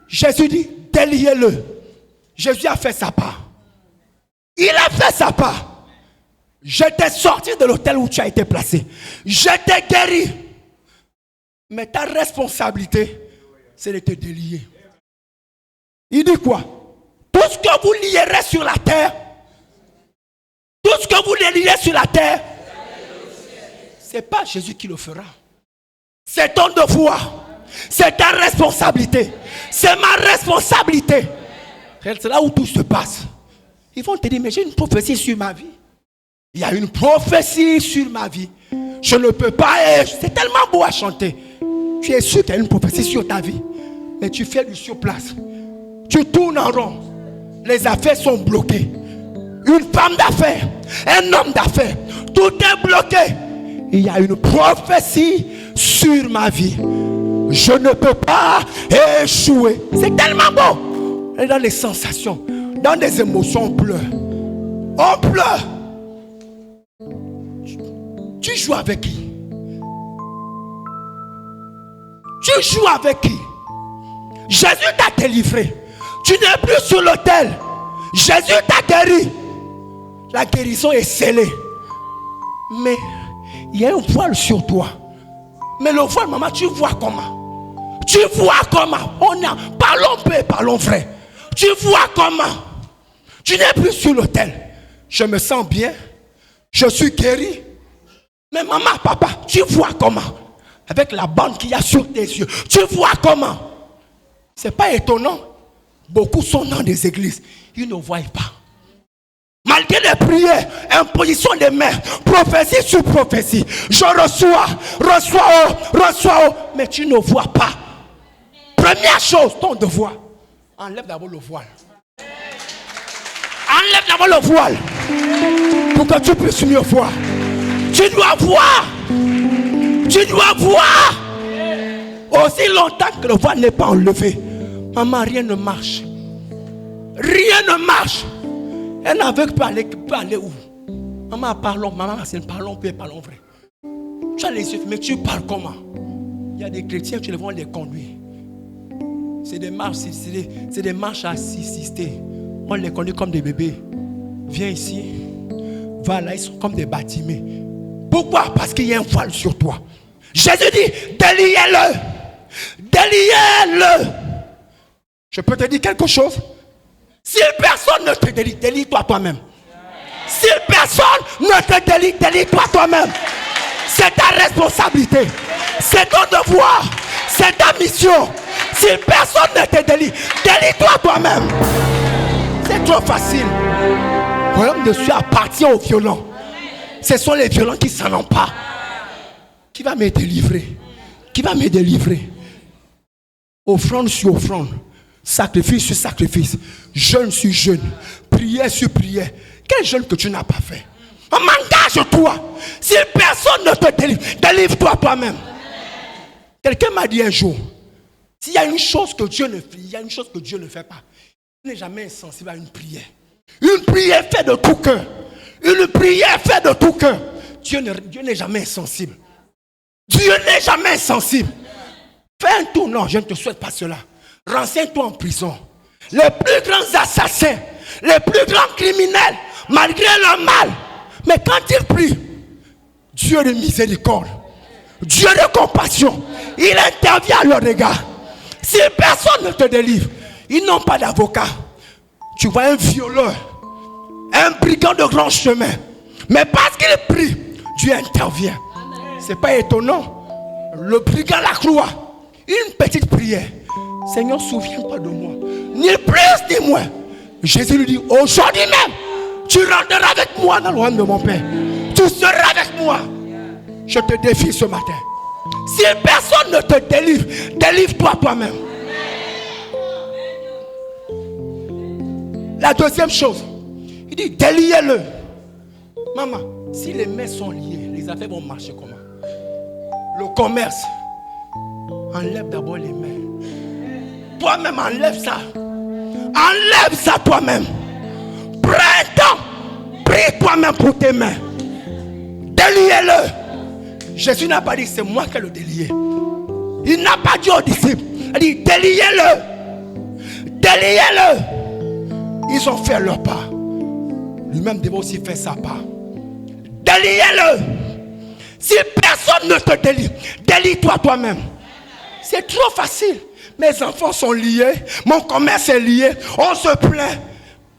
Jésus dit, déliez-le. Jésus a fait sa part. Il a fait sa part. Je t'ai sorti de l'autel où tu as été placé. Je t'ai guéri. Mais ta responsabilité, c'est de te délier. Il dit quoi? Tout ce que vous lierez sur la terre, tout ce que vous lierez sur la terre, ce n'est pas Jésus qui le fera. C'est ton devoir. C'est ta responsabilité. C'est ma responsabilité. C'est là où tout se passe. Ils vont te dire, mais j'ai une prophétie sur ma vie. Il y a une prophétie sur ma vie. Je ne peux pas. C'est tellement beau à chanter. Tu es sûr qu'il y a une prophétie sur ta vie. Mais tu fais du surplace. Tu tournes en rond. Les affaires sont bloquées. Une femme d'affaires, un homme d'affaires, tout est bloqué. Il y a une prophétie sur ma vie. Je ne peux pas échouer. C'est tellement beau. Et dans les sensations, dans les émotions, on pleure. On pleure. Tu joues avec qui? Tu joues avec qui? Jésus t'a délivré. Tu n'es plus sur l'autel. Jésus t'a guéri. La guérison est scellée. Mais il y a un voile sur toi. Mais le voile, maman, tu vois comment? Tu vois comment? Parlons peu, parlons vrai. Tu vois comment? Tu n'es plus sur l'autel. Je me sens bien. Je suis guéri. Mais maman, papa, tu vois comment? Avec la bande qu'il y a sur tes yeux. Tu vois comment? C'est pas étonnant. Beaucoup sont dans des églises. Ils ne voient pas. Malgré les prières, imposition des mains, prophétie sur prophétie. Je reçois, mais tu ne vois pas. Première chose, ton devoir. Enlève d'abord le voile. Enlève d'abord le voile. Pour que tu puisses mieux voir. Tu dois voir. Tu dois voir. Aussi longtemps que le voile n'est pas enlevé. Maman, rien ne marche. Rien ne marche. Un aveugle peut aller où? Maman, parlons. Maman, c'est parlons peu, parlons vrai. Tu as les yeux, mais tu parles comment? Il y a des chrétiens, tu les vois les conduire. C'est des marches, c'est des marches assistées. On les conduit comme des bébés. Viens ici. Va là, ils sont comme des bâtiments. Pourquoi? Parce qu'il y a un voile sur toi. Jésus dit, déliez-le. Déliez-le. Je peux te dire quelque chose? Si personne ne te délie, délie-toi toi-même. Si personne ne te délie, délie-toi toi-même. C'est ta responsabilité. C'est ton devoir. C'est ta mission. Si personne ne te délie, délie-toi toi-même. C'est trop facile. Le royaume de Dieu appartient aux violents. Ce sont les violents qui s'en emparent. Qui va me délivrer? Qui va me délivrer? Offrande sur offrande. Sacrifice sur sacrifice. Jeûne sur jeûne. Prière sur prière. Quel jeûne que tu n'as pas fait? Engage-toi. Si personne ne te délivre, délivre-toi toi-même. Quelqu'un m'a dit un jour, s'il y a une chose que Dieu ne fait, il y a une chose que Dieu ne fait pas. Il n'est jamais insensible à une prière. Une prière faite de tout cœur. Une prière faite de tout cœur. Dieu n'est jamais insensible. Dieu n'est jamais insensible. Fais un tour. Non, je ne te souhaite pas cela. Renseigne-toi en prison. Les plus grands assassins, les plus grands criminels, malgré leur mal, mais quand ils prient, Dieu de miséricorde, Dieu de compassion, il intervient à leur égard. Si personne ne te délivre, ils n'ont pas d'avocat. Tu vois un violeur, un brigand de grand chemin, mais parce qu'il prie, Dieu intervient. C'est pas étonnant. Le brigand la croix, une petite prière. Seigneur, souviens-toi de moi. Ni plus ni moins. Jésus lui dit, aujourd'hui même, tu rentreras avec moi dans le royaume de mon Père. Tu seras avec moi. Je te défie ce matin. Si personne ne te délivre, délivre-toi toi-même. La deuxième chose, il dit, déliez-le. Maman, si les mains sont liées, les affaires vont marcher comment? Le commerce, enlève d'abord les mains. Toi-même, enlève ça. Enlève ça toi-même. Prends un temps. Prie toi-même pour tes mains. Déliez-le. Jésus n'a pas dit c'est moi qui le délié. Il n'a pas dit aux disciples. Il a dit déliez-le. Déliez-le. Ils ont fait leur part. Lui-même devait aussi faire sa part. Déliez-le. Si personne ne te délie, délie-toi toi-même. C'est trop facile. Mes enfants sont liés, mon commerce est lié. On se plaint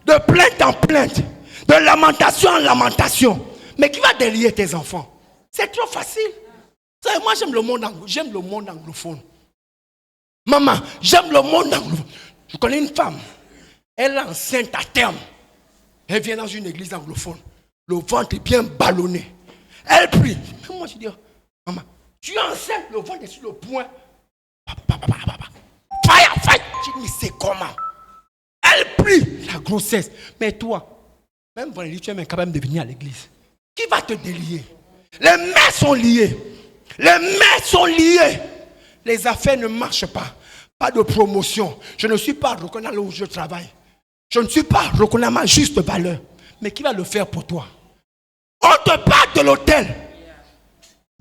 de plainte en plainte, de lamentation en lamentation. Mais qui va délier tes enfants? C'est trop facile. Moi, j'aime le monde anglophone. Maman, j'aime le monde anglophone. Je connais une femme. Elle est enceinte à terme. Elle vient dans une église anglophone. Le ventre est bien ballonné. Elle prie. Moi, je dis, maman, tu es enceinte, le ventre est sur le point. Fire. Je dis, c'est comment? Elle prie la grossesse. Mais toi, même pour tu es incapable de venir à l'église. Qui va te délier? Les mains sont liées. Les affaires ne marchent pas. Pas de promotion. Je ne suis pas reconnaissant là où je travaille. Je ne suis pas reconnaissant ma juste valeur. Mais qui va le faire pour toi? On te parle de l'autel.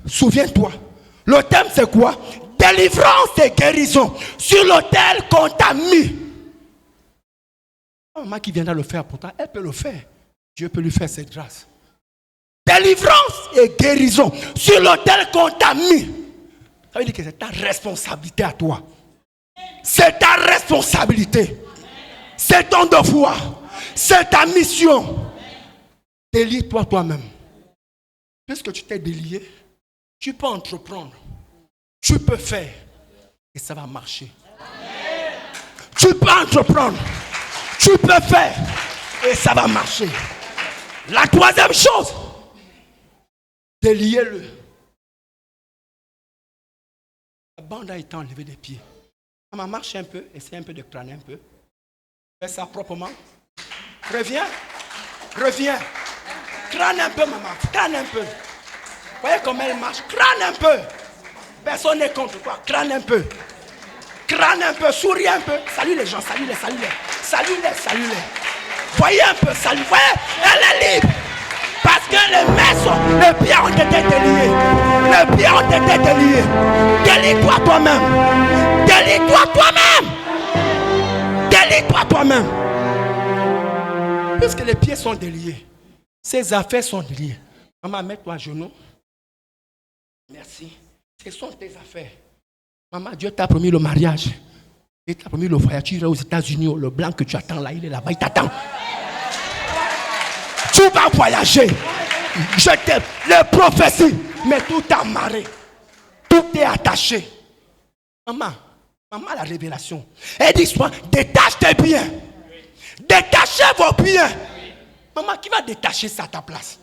Souviens-toi. L'autel, c'est quoi? Délivrance et guérison. Sur l'autel qu'on t'a mis. Maman qui viendra le faire pour toi, elle peut le faire. Dieu peut lui faire cette grâce. Délivrance et guérison sur l'autel qu'on t'a mis. Ça veut dire que c'est ta responsabilité à toi. C'est ta responsabilité. C'est ton devoir. C'est ta mission. Délie-toi toi-même. Puisque tu t'es délié, tu peux entreprendre. Tu peux faire. Et ça va marcher. Tu peux entreprendre. Tu peux faire. Et ça va marcher. La troisième chose. Déliez-le. La bande a été enlevée des pieds. Maman, marche un peu, essaie un peu de crâner un peu. Fais ça proprement. Reviens. Crâne un peu, maman. Crâne un peu. Voyez comment elle marche. Crâne un peu. Personne n'est contre toi. Crâne un peu. Souris un peu. Salue les gens. Salue-les. Voyez un peu. Voyez, elle est libre. Parce que les pieds ont été déliés. Délie-toi toi-même. Puisque les pieds sont déliés, ces affaires sont déliées. Maman, mets-toi à genoux. Merci. Ce sont tes affaires. Maman, Dieu t'a promis le mariage. Il t'a promis le voyage. Tu iras aux États-Unis. Le blanc que tu attends là, il est là-bas, il t'attend. Tu vas voyager. Je t'ai les prophéties, mais tout est amarré. Tout est attaché. Maman, la révélation. Elle dit souvent, détache tes biens. Détachez vos biens. Maman, qui va détacher ça à ta place?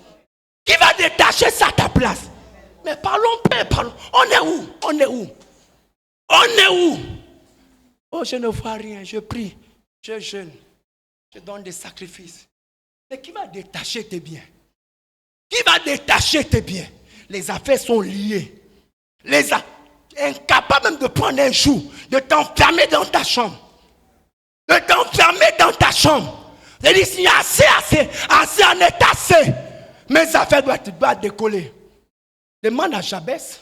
Mais parlons. On est où? Oh, je ne vois rien. Je prie. Je jeûne. Je donne des sacrifices. Mais qui va détacher tes biens? Les affaires sont liées. Incapable même de prendre un jour, de t'enfermer dans ta chambre. Je dis, si assez, en est assez. Mes affaires doivent décoller. Demande à Jabès.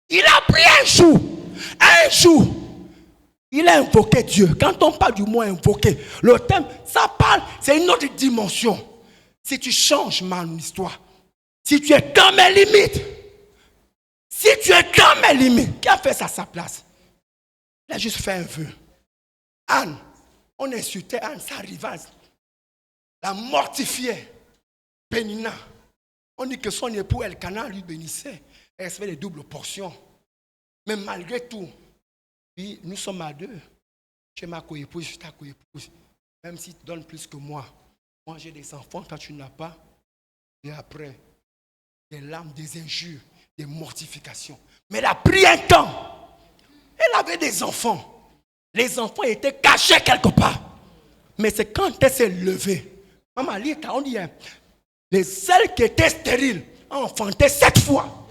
Il a pris un jour. Il a invoqué Dieu. Quand on parle du mot invoquer, le thème, ça parle, c'est une autre dimension. Si tu changes mon histoire, si tu es dans mes limites, qui a fait ça à sa place? Il a juste fait un vœu. Anne, on insultait Anne, sa rivale, la mortifiait. Pénina, on dit que son époux Elkana lui bénissait. Elle recevait les doubles portions. Mais malgré tout, oui, nous sommes à deux. Tu es ma coépouse, je suis ta coépouse. Même si tu donnes plus que moi. Moi, j'ai des enfants, toi, tu n'as pas. Et après, des larmes, des injures, des mortifications. Mais elle a pris un temps. Elle avait des enfants. Les enfants étaient cachés quelque part. Mais c'est quand elle s'est levée. Maman, on dit, celles qui étaient stériles ont enfanté 7 fois.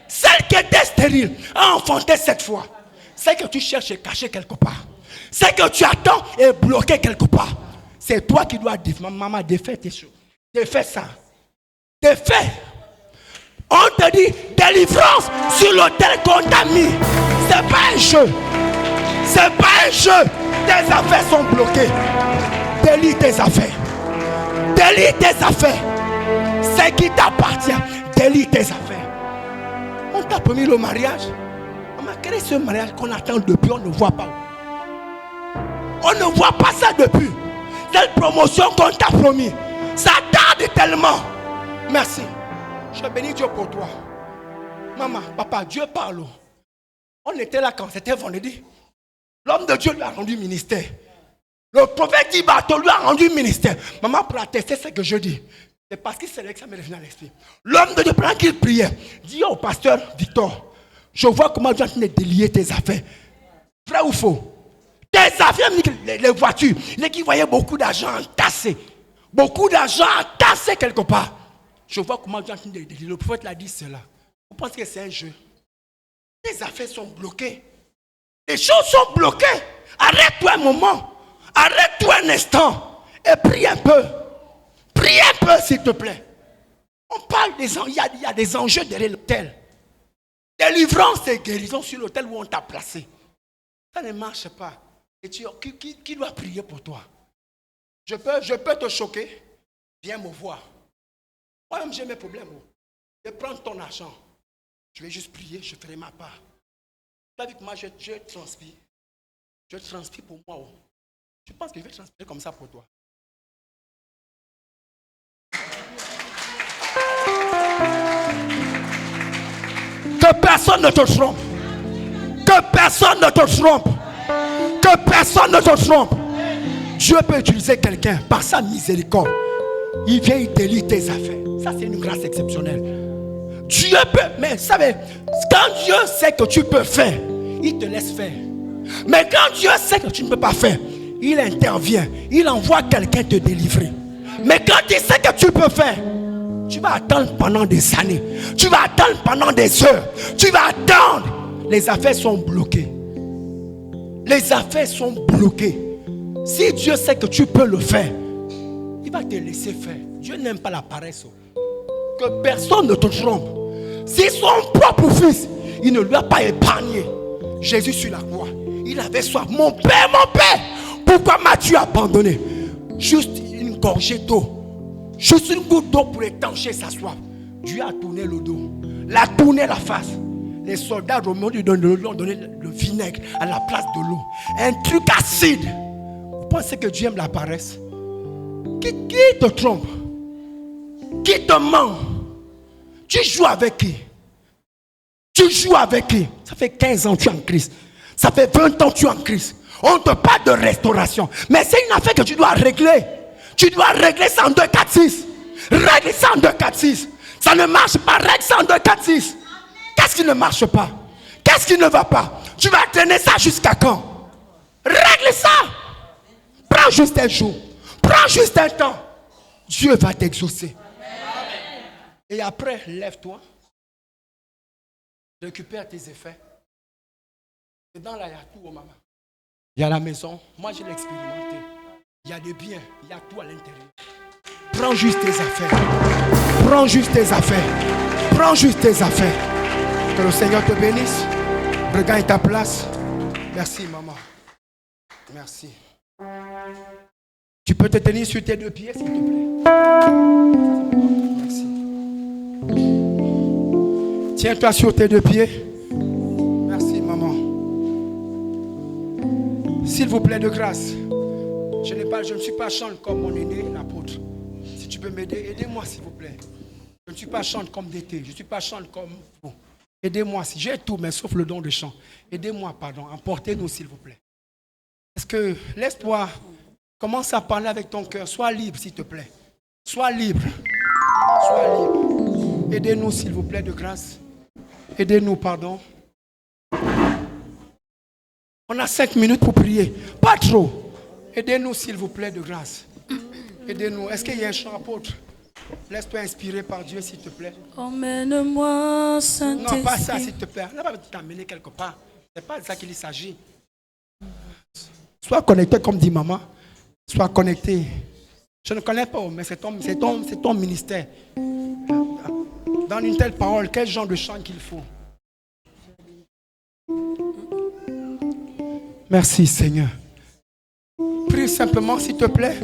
Celle qui était stérile a enfanté 7 fois. Celle que tu cherches est cachée quelque part. Celle que tu attends est bloquée quelque part. C'est toi qui dois dire, maman, défais tes choses. Défais ça. Défais. On te dit délivrance sur l'autel qu'on t'a mis. C'est pas un jeu. Tes affaires sont bloquées. Délie tes affaires. C'est qui t'appartient. Délie tes affaires. On t'a promis le mariage. Maman, quel est ce mariage qu'on attend depuis, on ne voit pas? On ne voit pas ça depuis. Cette promotion qu'on t'a promis, ça tarde tellement. Merci. Je bénis Dieu pour toi. Maman, papa, Dieu parle. On était là quand c'était vendredi. L'homme de Dieu lui a rendu ministère. Le prophète dit Bateau lui a rendu ministère. Maman, pour attester ce que je dis, c'est parce que c'est là que ça me revient à l'esprit. L'homme de Dieu, pendant qu'il priait, dit au pasteur Victor, je vois comment tu es en train de délier tes affaires. Vrai ou faux? Tes affaires, les voitures, il est qu'il voyait beaucoup d'argent entassé. Beaucoup d'argent entassé quelque part. Je vois comment tu es en train de délier. Le prophète l'a dit cela. Vous pensez que c'est un jeu? Tes affaires sont bloquées. Les choses sont bloquées. Arrête-toi un moment. Arrête-toi un instant. Et prie un peu. Prie un peu, s'il te plaît. On parle des il y a des enjeux derrière l'autel. Délivrance et guérison sur l'autel où on t'a placé. Ça ne marche pas. Et qui doit prier pour toi? Je peux te choquer. Viens me voir. Moi-même, j'ai mes problèmes. Je vais prendre ton argent. Je vais juste prier, je ferai ma part. Avec moi, je transpire. Je transpire pour moi. Je pense que je vais transpirer comme ça pour toi. Que personne ne te trompe. Que personne ne te trompe. Que personne ne te trompe. Dieu peut utiliser quelqu'un par sa miséricorde. Il vient, il délie tes affaires. Ça, c'est une grâce exceptionnelle. Dieu peut, mais vous savez, quand Dieu sait que tu peux faire, il te laisse faire. Mais quand Dieu sait que tu ne peux pas faire, il intervient. Il envoie quelqu'un te délivrer. Mais quand il sait que tu peux faire, tu vas attendre pendant des années. Tu vas attendre pendant des heures. Tu vas attendre. Les affaires sont bloquées. Les affaires sont bloquées. Si Dieu sait que tu peux le faire, il va te laisser faire. Dieu n'aime pas la paresse. Que personne ne te trompe. Si son propre fils, il ne lui a pas épargné. Jésus sur la croix, il avait soif. Mon Père, pourquoi m'as-tu abandonné? Juste une gorgée d'eau. Juste une goutte d'eau pour étancher sa soif. Dieu a tourné le dos. L'a tourné la face. Les soldats romains lui ont donné le vinaigre à la place de l'eau. Un truc acide. Vous pensez que Dieu aime la paresse? Qui te trompe? Qui te ment? Tu joues avec qui? Tu joues avec qui? Ça fait 15 ans que tu es en Christ. Ça fait 20 ans que tu es en Christ. On te parle de restauration. Mais c'est une affaire que tu dois régler. Tu dois régler ça en 2, 4, 6. Règle ça en 2, 4, 6. Ça ne marche pas. Règle ça en 2, 4, 6. Qu'est-ce qui ne marche pas? Qu'est-ce qui ne va pas? Tu vas traîner ça jusqu'à quand? Règle ça. Prends juste un jour. Prends juste un temps. Dieu va t'exaucer. Et après, lève-toi. Récupère tes effets. Dedans là, il y a tout, maman. Il y a la maison. Moi, je l'ai expérimenté. Il y a des biens. Il y a tout à l'intérieur. Prends juste tes affaires. Prends juste tes affaires. Prends juste tes affaires. Que le Seigneur te bénisse. Regagne ta place. Merci, maman. Merci. Tu peux te tenir sur tes 2 pieds, s'il te plaît. Merci. Tiens-toi sur tes 2 pieds. Merci, maman. S'il vous plaît, de grâce. Je ne suis pas chante comme mon aîné, l'apôtre. Si tu peux m'aider, aidez-moi, s'il vous plaît. Je ne suis pas chante comme d'été. Je ne suis pas chante comme vous. Aidez-moi. Si j'ai tout, mais sauf le don de chant. Aidez-moi, pardon. Emportez-nous, s'il vous plaît. Est-ce que laisse-toi, commence à parler avec ton cœur. Sois libre, s'il te plaît. Sois libre. Sois libre. Aidez-nous, s'il vous plaît, de grâce. Aidez-nous, pardon. On a 5 minutes pour prier. Pas trop. Aidez-nous, s'il vous plaît, de grâce. Aidez-nous. Est-ce qu'il y a un chant, apôtre? Laisse-toi inspirer par Dieu, s'il te plaît. Emmène-moi, Saint-Esprit. Non, pas ça, s'il te plaît. On n'a pas t'amener quelque part. Ce n'est pas de ça qu'il s'agit. Sois connecté, comme dit maman. Sois connecté. Je ne connais pas, mais c'est ton ministère. Dans une telle parole, quel genre de chant qu'il faut? Merci, Seigneur. Prie simplement, s'il te plaît.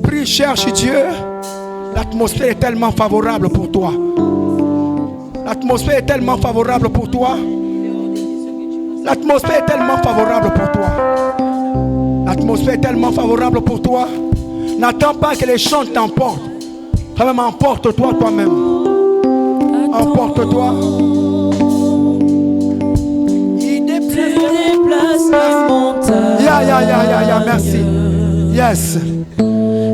Prie, cherche Dieu. L'atmosphère est tellement favorable pour toi. L'atmosphère est tellement favorable pour toi. L'atmosphère est tellement favorable pour toi. L'atmosphère est tellement favorable pour toi. N'attends pas que les chants t'emportent. Toi-même, emporte-toi toi-même. Emporte-toi. Il déplace la montagne. Ya, merci. Yes.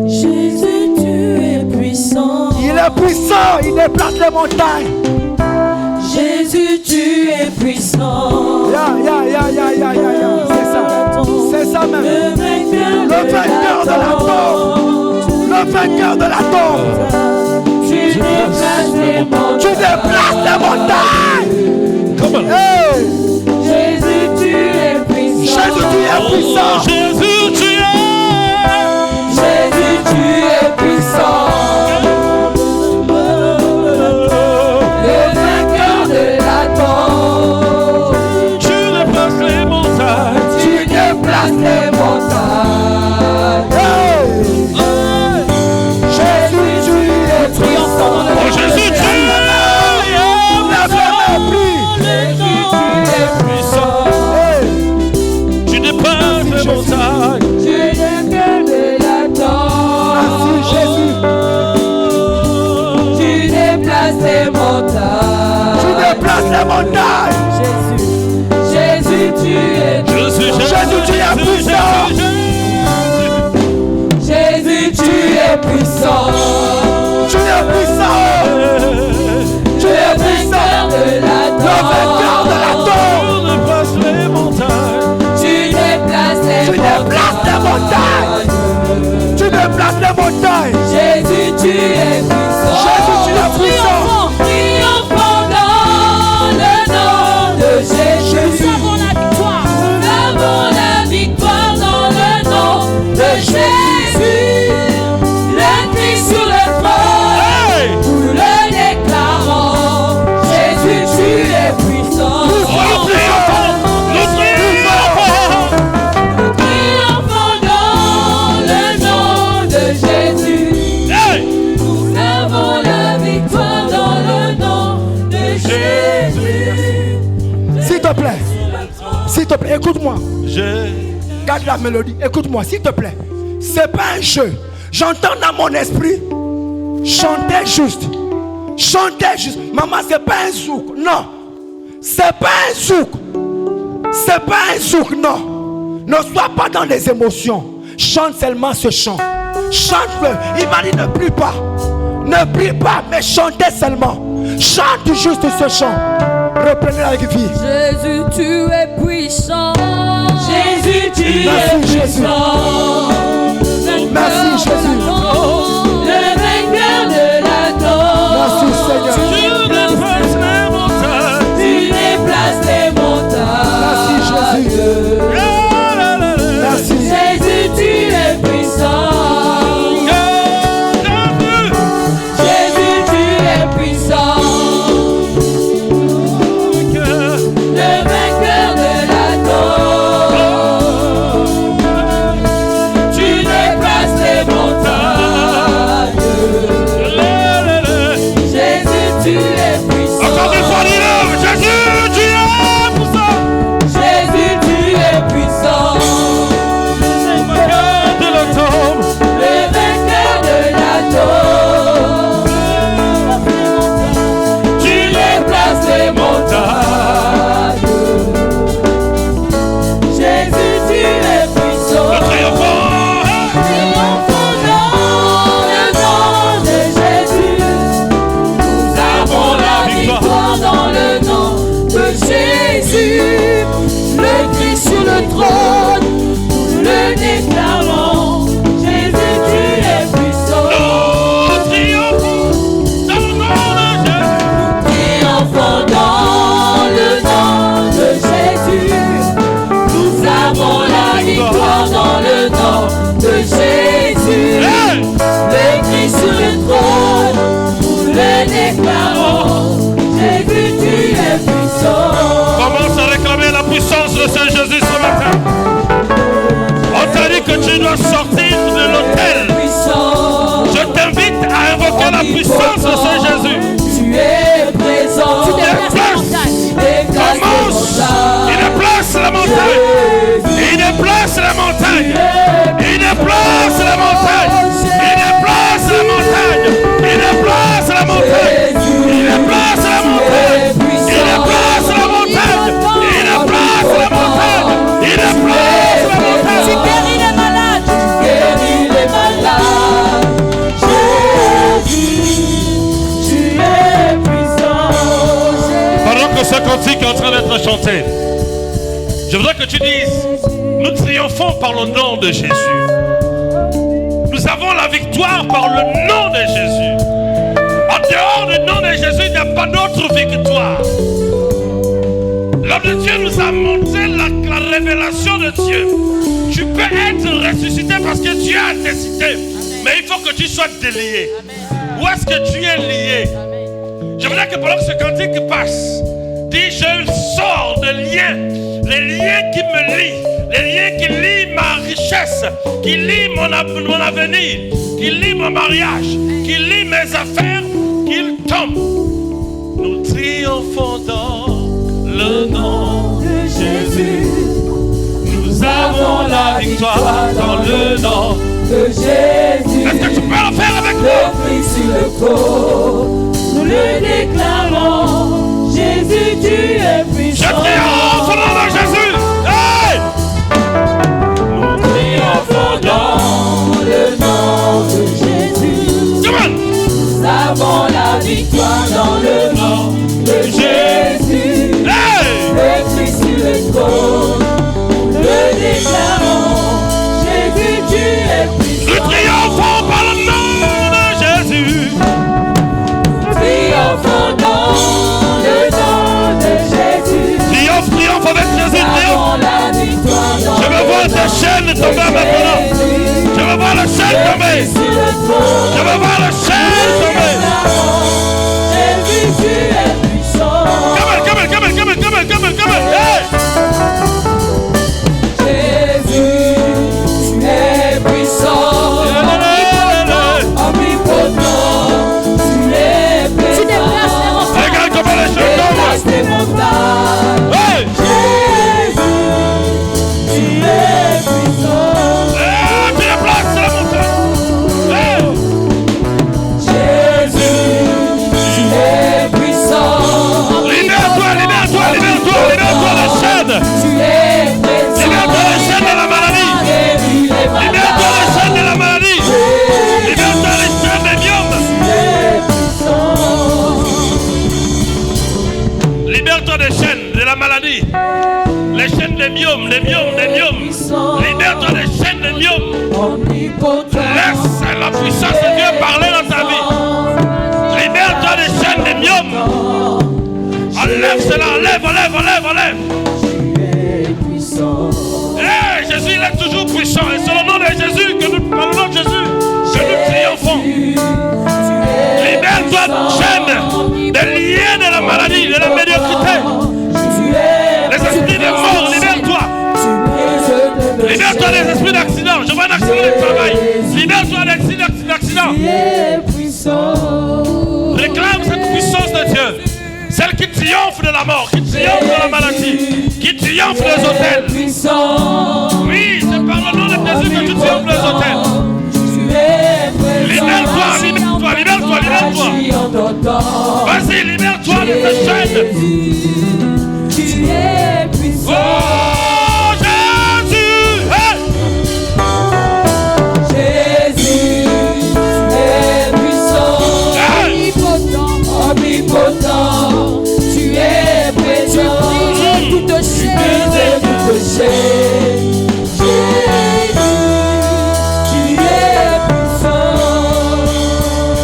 Jésus, tu es puissant. Il est puissant, il déplace les montagnes. Jésus, tu es puissant. Ya. C'est ça même. Le vainqueur de la tombe. Le vainqueur de la tombe. Tu déplaces les montagnes. Tu déplaces les montagnes. Come on. Hey. Jésus, tu es puissant. Jésus, tu es puissant. Jésus, tu es. Jésus, tu es puissant. Le vainqueur de la tombe. Tu déplaces les montagnes. Tu déplaces les montagnes. Hey. Jésus, tu es triomphant. Oh Jésus, tu es. La flamme brille. Jésus, tu es puissant. Hey. Tu dépasses les montagnes. Tu es le cœur de la tombe. Merci Jésus. Tu déplaces les montagnes. Tu déplaces les montagnes. Jésus, tu es Jésus, tu es puissant. Jésus, tu es puissant. Tu es puissant. Tu es vainqueur de la Le vainqueur de la tombe. Tu déplaces les montagnes. Tu déplaces Tu déplaces les montagnes. Tu déplaces les montagnes. Jésus, tu es puissant. Jésus, tu es puissant. Triomphant dans le nom de Jésus. Nous avons la victoire. Nous avons la victoire dans le nom de Jésus. Le Christ sur le trône. Hey! Nous le déclarons. Jésus, tu es puissant. Nous triomphons. Nous triomphons. Triomphant dans le nom de Jésus. Hey! Nous avons la victoire dans le nom de Jésus. S'il te plaît, écoute-moi. J'ai. Garde la mélodie, écoute-moi, s'il te plaît. C'est pas un jeu. J'entends dans mon esprit. Chantez juste. Chantez juste. Maman, c'est pas un zouk. Non. C'est pas un zouk. C'est pas un zouk, non. Ne sois pas dans les émotions. Chante seulement ce chant. Chante-le. Il m'a dit ne prie pas. Ne prie pas, mais chantez seulement. Chante juste ce chant. Reprenez avec vie. Jésus, tu es puissant. Jésus, tu Merci, es Jésus. puissant. Merci, Jésus. Le vainqueur de la tombe. Merci, Seigneur. Tu déplaces les montagnes. Tu déplaces les montagnes. Merci, Jésus. Merci. Jésus, tu es puissant. Jésus, tu es puissant. Le vainqueur de la tombe. Tu déplaces les montagnes. Jésus, tu es puissant. Encore une fois, dis-le. Jésus, tu es puissant. Jésus, tu es puissant. De la tombe. Le vainqueur de la tombe. Tu déplaces les montagnes. Jésus, tu es puissant. Le triomphant. Triomphant dans le nom de Jésus. Nous avons la victoire dans le nom de Jésus. Le Christ sur le trône, nous le déclarons. Jésus, tu es puissant. Nous triomphons dans le nom de Jésus. Triomphant dans le nom de Jésus. Nous avons la victoire dans le nom de Jésus. Hey! Le Christ sur le trône, nous le déclarons. Jésus, tu es puissant. Commence à réclamer la puissance de ce Jésus ce matin. On t'a dit que tu dois sortir de l'autel. Puissant. Je t'invite à invoquer la puissance de ce Jésus. Tu es présent. Tu déplaces. Commence. Il déplace la montagne. Il déplace la montagne. que ce cantique est en train d'être chanté, je voudrais que tu dises, nous triomphons par le nom de Jésus. Nous avons la victoire par le nom de Jésus. En dehors du nom de Jésus, il n'y a pas d'autre victoire. L'homme de Dieu nous a montré la révélation de Dieu. Tu peux être ressuscité parce que Dieu a décidé. Mais il faut que tu sois délié. Où est-ce que tu es lié? Je voudrais que pendant que ce cantique passe, dis, je sors de liens. Les liens qui me lient. Les liens qui lient ma richesse. Qui lient mon avenir. Qui lient mon mariage. Qui lient mes affaires. Qu'ils tombent. Nous triomphons dans le nom de Jésus. Nous avons la victoire dans le nom de Jésus. Est-ce que tu peux le faire avec moi? Le Christ sur le corps, nous le déclarons. Jésus, tu es puissant. Je triomphe au nom de Jésus. Hey! Nous triomphons dans le nom de Jésus. Come on. Nous avons la victoire dans le nom de Jésus. Hey! Le Christ sur le trône, nous le déclarons. Jésus, tu es puissant. Nous triomphons par le nom de Jésus. Nous triomphons dans le nom de Jésus. Triomphe, triomphe avec Jésus, Nous triomphe. avons la victoire dans Je veux voir tes chaînes tomber maintenant. Je veux voir les chaînes tomber. sur le trône. Je veux voir les chaînes tomber. Jésus, tu es puissant. Come on, come on, come on, come on, come on, come on, come on. Hey! Jésus, tu es puissant. Omnipotent, tu es présent. Regarde comment les chaînes Déplace tombent. tes montagnes. Hey! Jésus, tu es puissant. Hey, tu déplaces la montagne. Hey! Jésus, tu es puissant. Libère-toi, libère-toi, libère-toi, libère-toi des chaînes. Tu es présent. Libère-toi des chaînes de la maladie. Libère-toi des chaînes de la maladie. Libère-toi des chaînes des biomes. Libère-toi des chaînes de la maladie. Les chaînes des biomes, des biomes, des biomes. Libère-toi des chaînes des biomes. Laisse la puissance de Dieu parler dans ta vie. Libère-toi des chaînes des biomes. Enlève cela, enlève, enlève, enlève, enlève. Hey, Jésus, il est toujours puissant. Et c'est le nom de Jésus que nous, par le nom de Jésus, que nous triomphons. Libère-toi de chaînes, des liens de la maladie, de la médiocrité. Les esprits de mort, libère-toi. Libère-toi des esprits d'accident. Je vois un accident de travail. Libère-toi d'accident. Réclame cette puissance de Dieu. Celle qui triomphe de la mort, qui triomphe de la maladie, qui triomphe des hôtels. Oui, c'est par le nom de Jésus que tu triomphes les hôtels. Libère-toi, libère-toi, libère-toi, libère-toi. Vas-y, libère-toi de tes chaînes. Tu es puissant. Oh, Jésus! Hey! Jésus, tu es puissant. Hey! Omnipotent, tu es présent. Tu brises toute chaîne. Jésus, tu es puissant.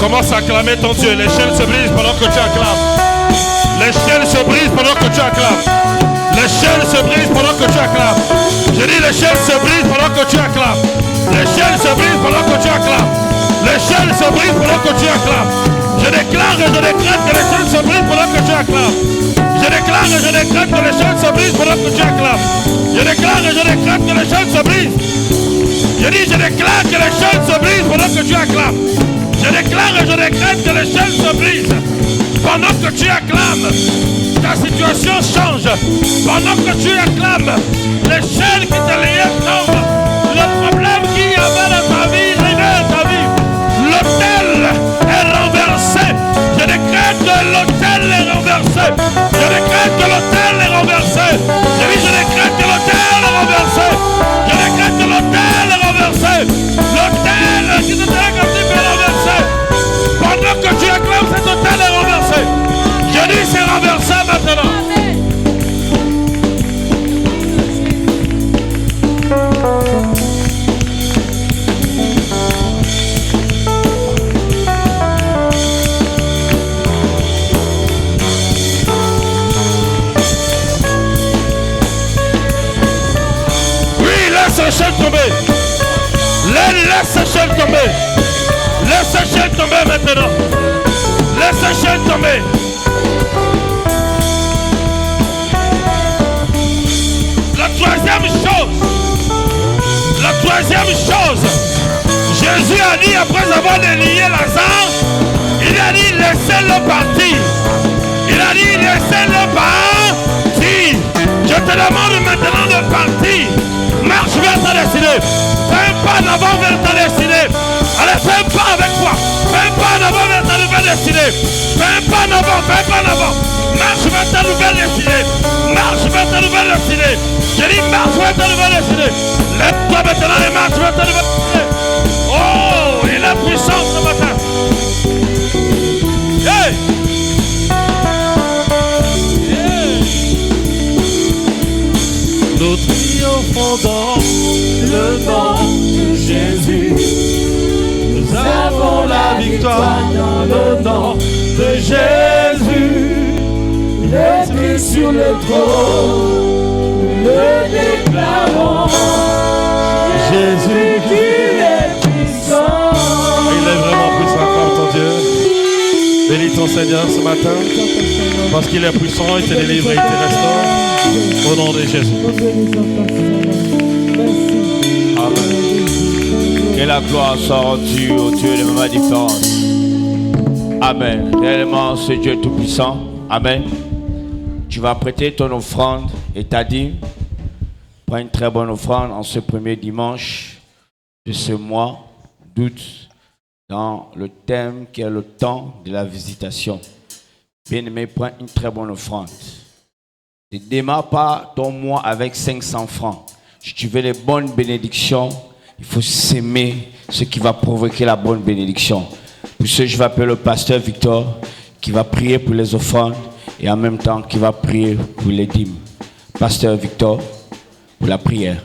Commence à acclamer ton Dieu. Les chaînes se brisent pendant que tu acclames. Les chaînes se brisent pendant que tu acclames. Les chaînes se brisent pendant que tu acclames. Je dis les chaînes se brisent pendant que tu acclames. Les chaînes se brisent pendant que tu acclames. Les chaînes se brisent pendant que tu acclames. Je déclare et je décrète que les chaînes se brisent pendant que tu acclames. Je déclare et je décrète que les chaînes se brisent pendant que tu acclames. Je déclare et je décrète que les chaînes se brisent. Je dis je déclare que les chaînes se brisent pendant que tu acclames. Je déclare et je décrète que les chaînes se brisent. Pendant que tu acclames, ta situation change. Pendant que tu acclames, les chaînes qui te liaient tombent. Le problème qui y avait dans ta vie, libère ta vie. L'autel est renversé. Je décrète que l'autel est renversé. Je décrète que l'autel est renversé. Je décrète que l'autel est renversé. Je décrète que l'autel est renversé. L'autel qui te tenait captif est renversé. Pendant que tu acclames, cet autel est renversé. Je dis c'est renversé maintenant. chaînes tomber. Laisse ces chaînes tomber. Laisse ces chaînes tomber maintenant. Laisse ces chaînes tomber. La troisième chose, Jésus a dit après avoir délié Lazare, il a dit laissez-le partir. Il a dit laissez-le partir. Je te demande maintenant de partir. Marche vers ta destinée. Fais un pas en avant vers ta destinée. Allez, fais un pas avec moi. Fais un pas en avant vers ta nouvelle destinée. Fais un pas en avant, fais un pas en avant. Marche vers ta nouvelle destinée. Marche vers ta nouvelle destinée. J'ai dit marche vers ta nouvelle destinée. Lève-toi maintenant et marche vers ta nouvelle destinée. Oh, il est puissant ce matin. Hey! Nous triomphons dans le nom de Jésus. Nous avons la victoire dans le nom de Jésus. Il est pris sur le trône, nous le déclarons. Jésus qui est puissant. Il est vraiment puissant, acclame ton Dieu. Bénis ton Seigneur ce matin. Parce qu'il est puissant, il te délivre et il te restaure. Au nom de Jésus. Amen. Que la gloire soit rendue au Dieu de ma différence. Amen. Réellement, ce Dieu tout-puissant. Amen. Tu vas prêter ton offrande et ta dîme. Prends une très bonne offrande en ce premier dimanche de ce mois d'août dans le thème qui est le temps de la visitation. Bien-aimé, prends une très bonne offrande. Ne démarre pas ton mois avec 500 francs. Si tu veux les bonnes bénédictions, il faut s'aimer ce qui va provoquer la bonne bénédiction. Pour ce, je vais appeler le pasteur Victor qui va prier pour les offrandes et en même temps qui va prier pour les dîmes. Pasteur Victor, pour la prière.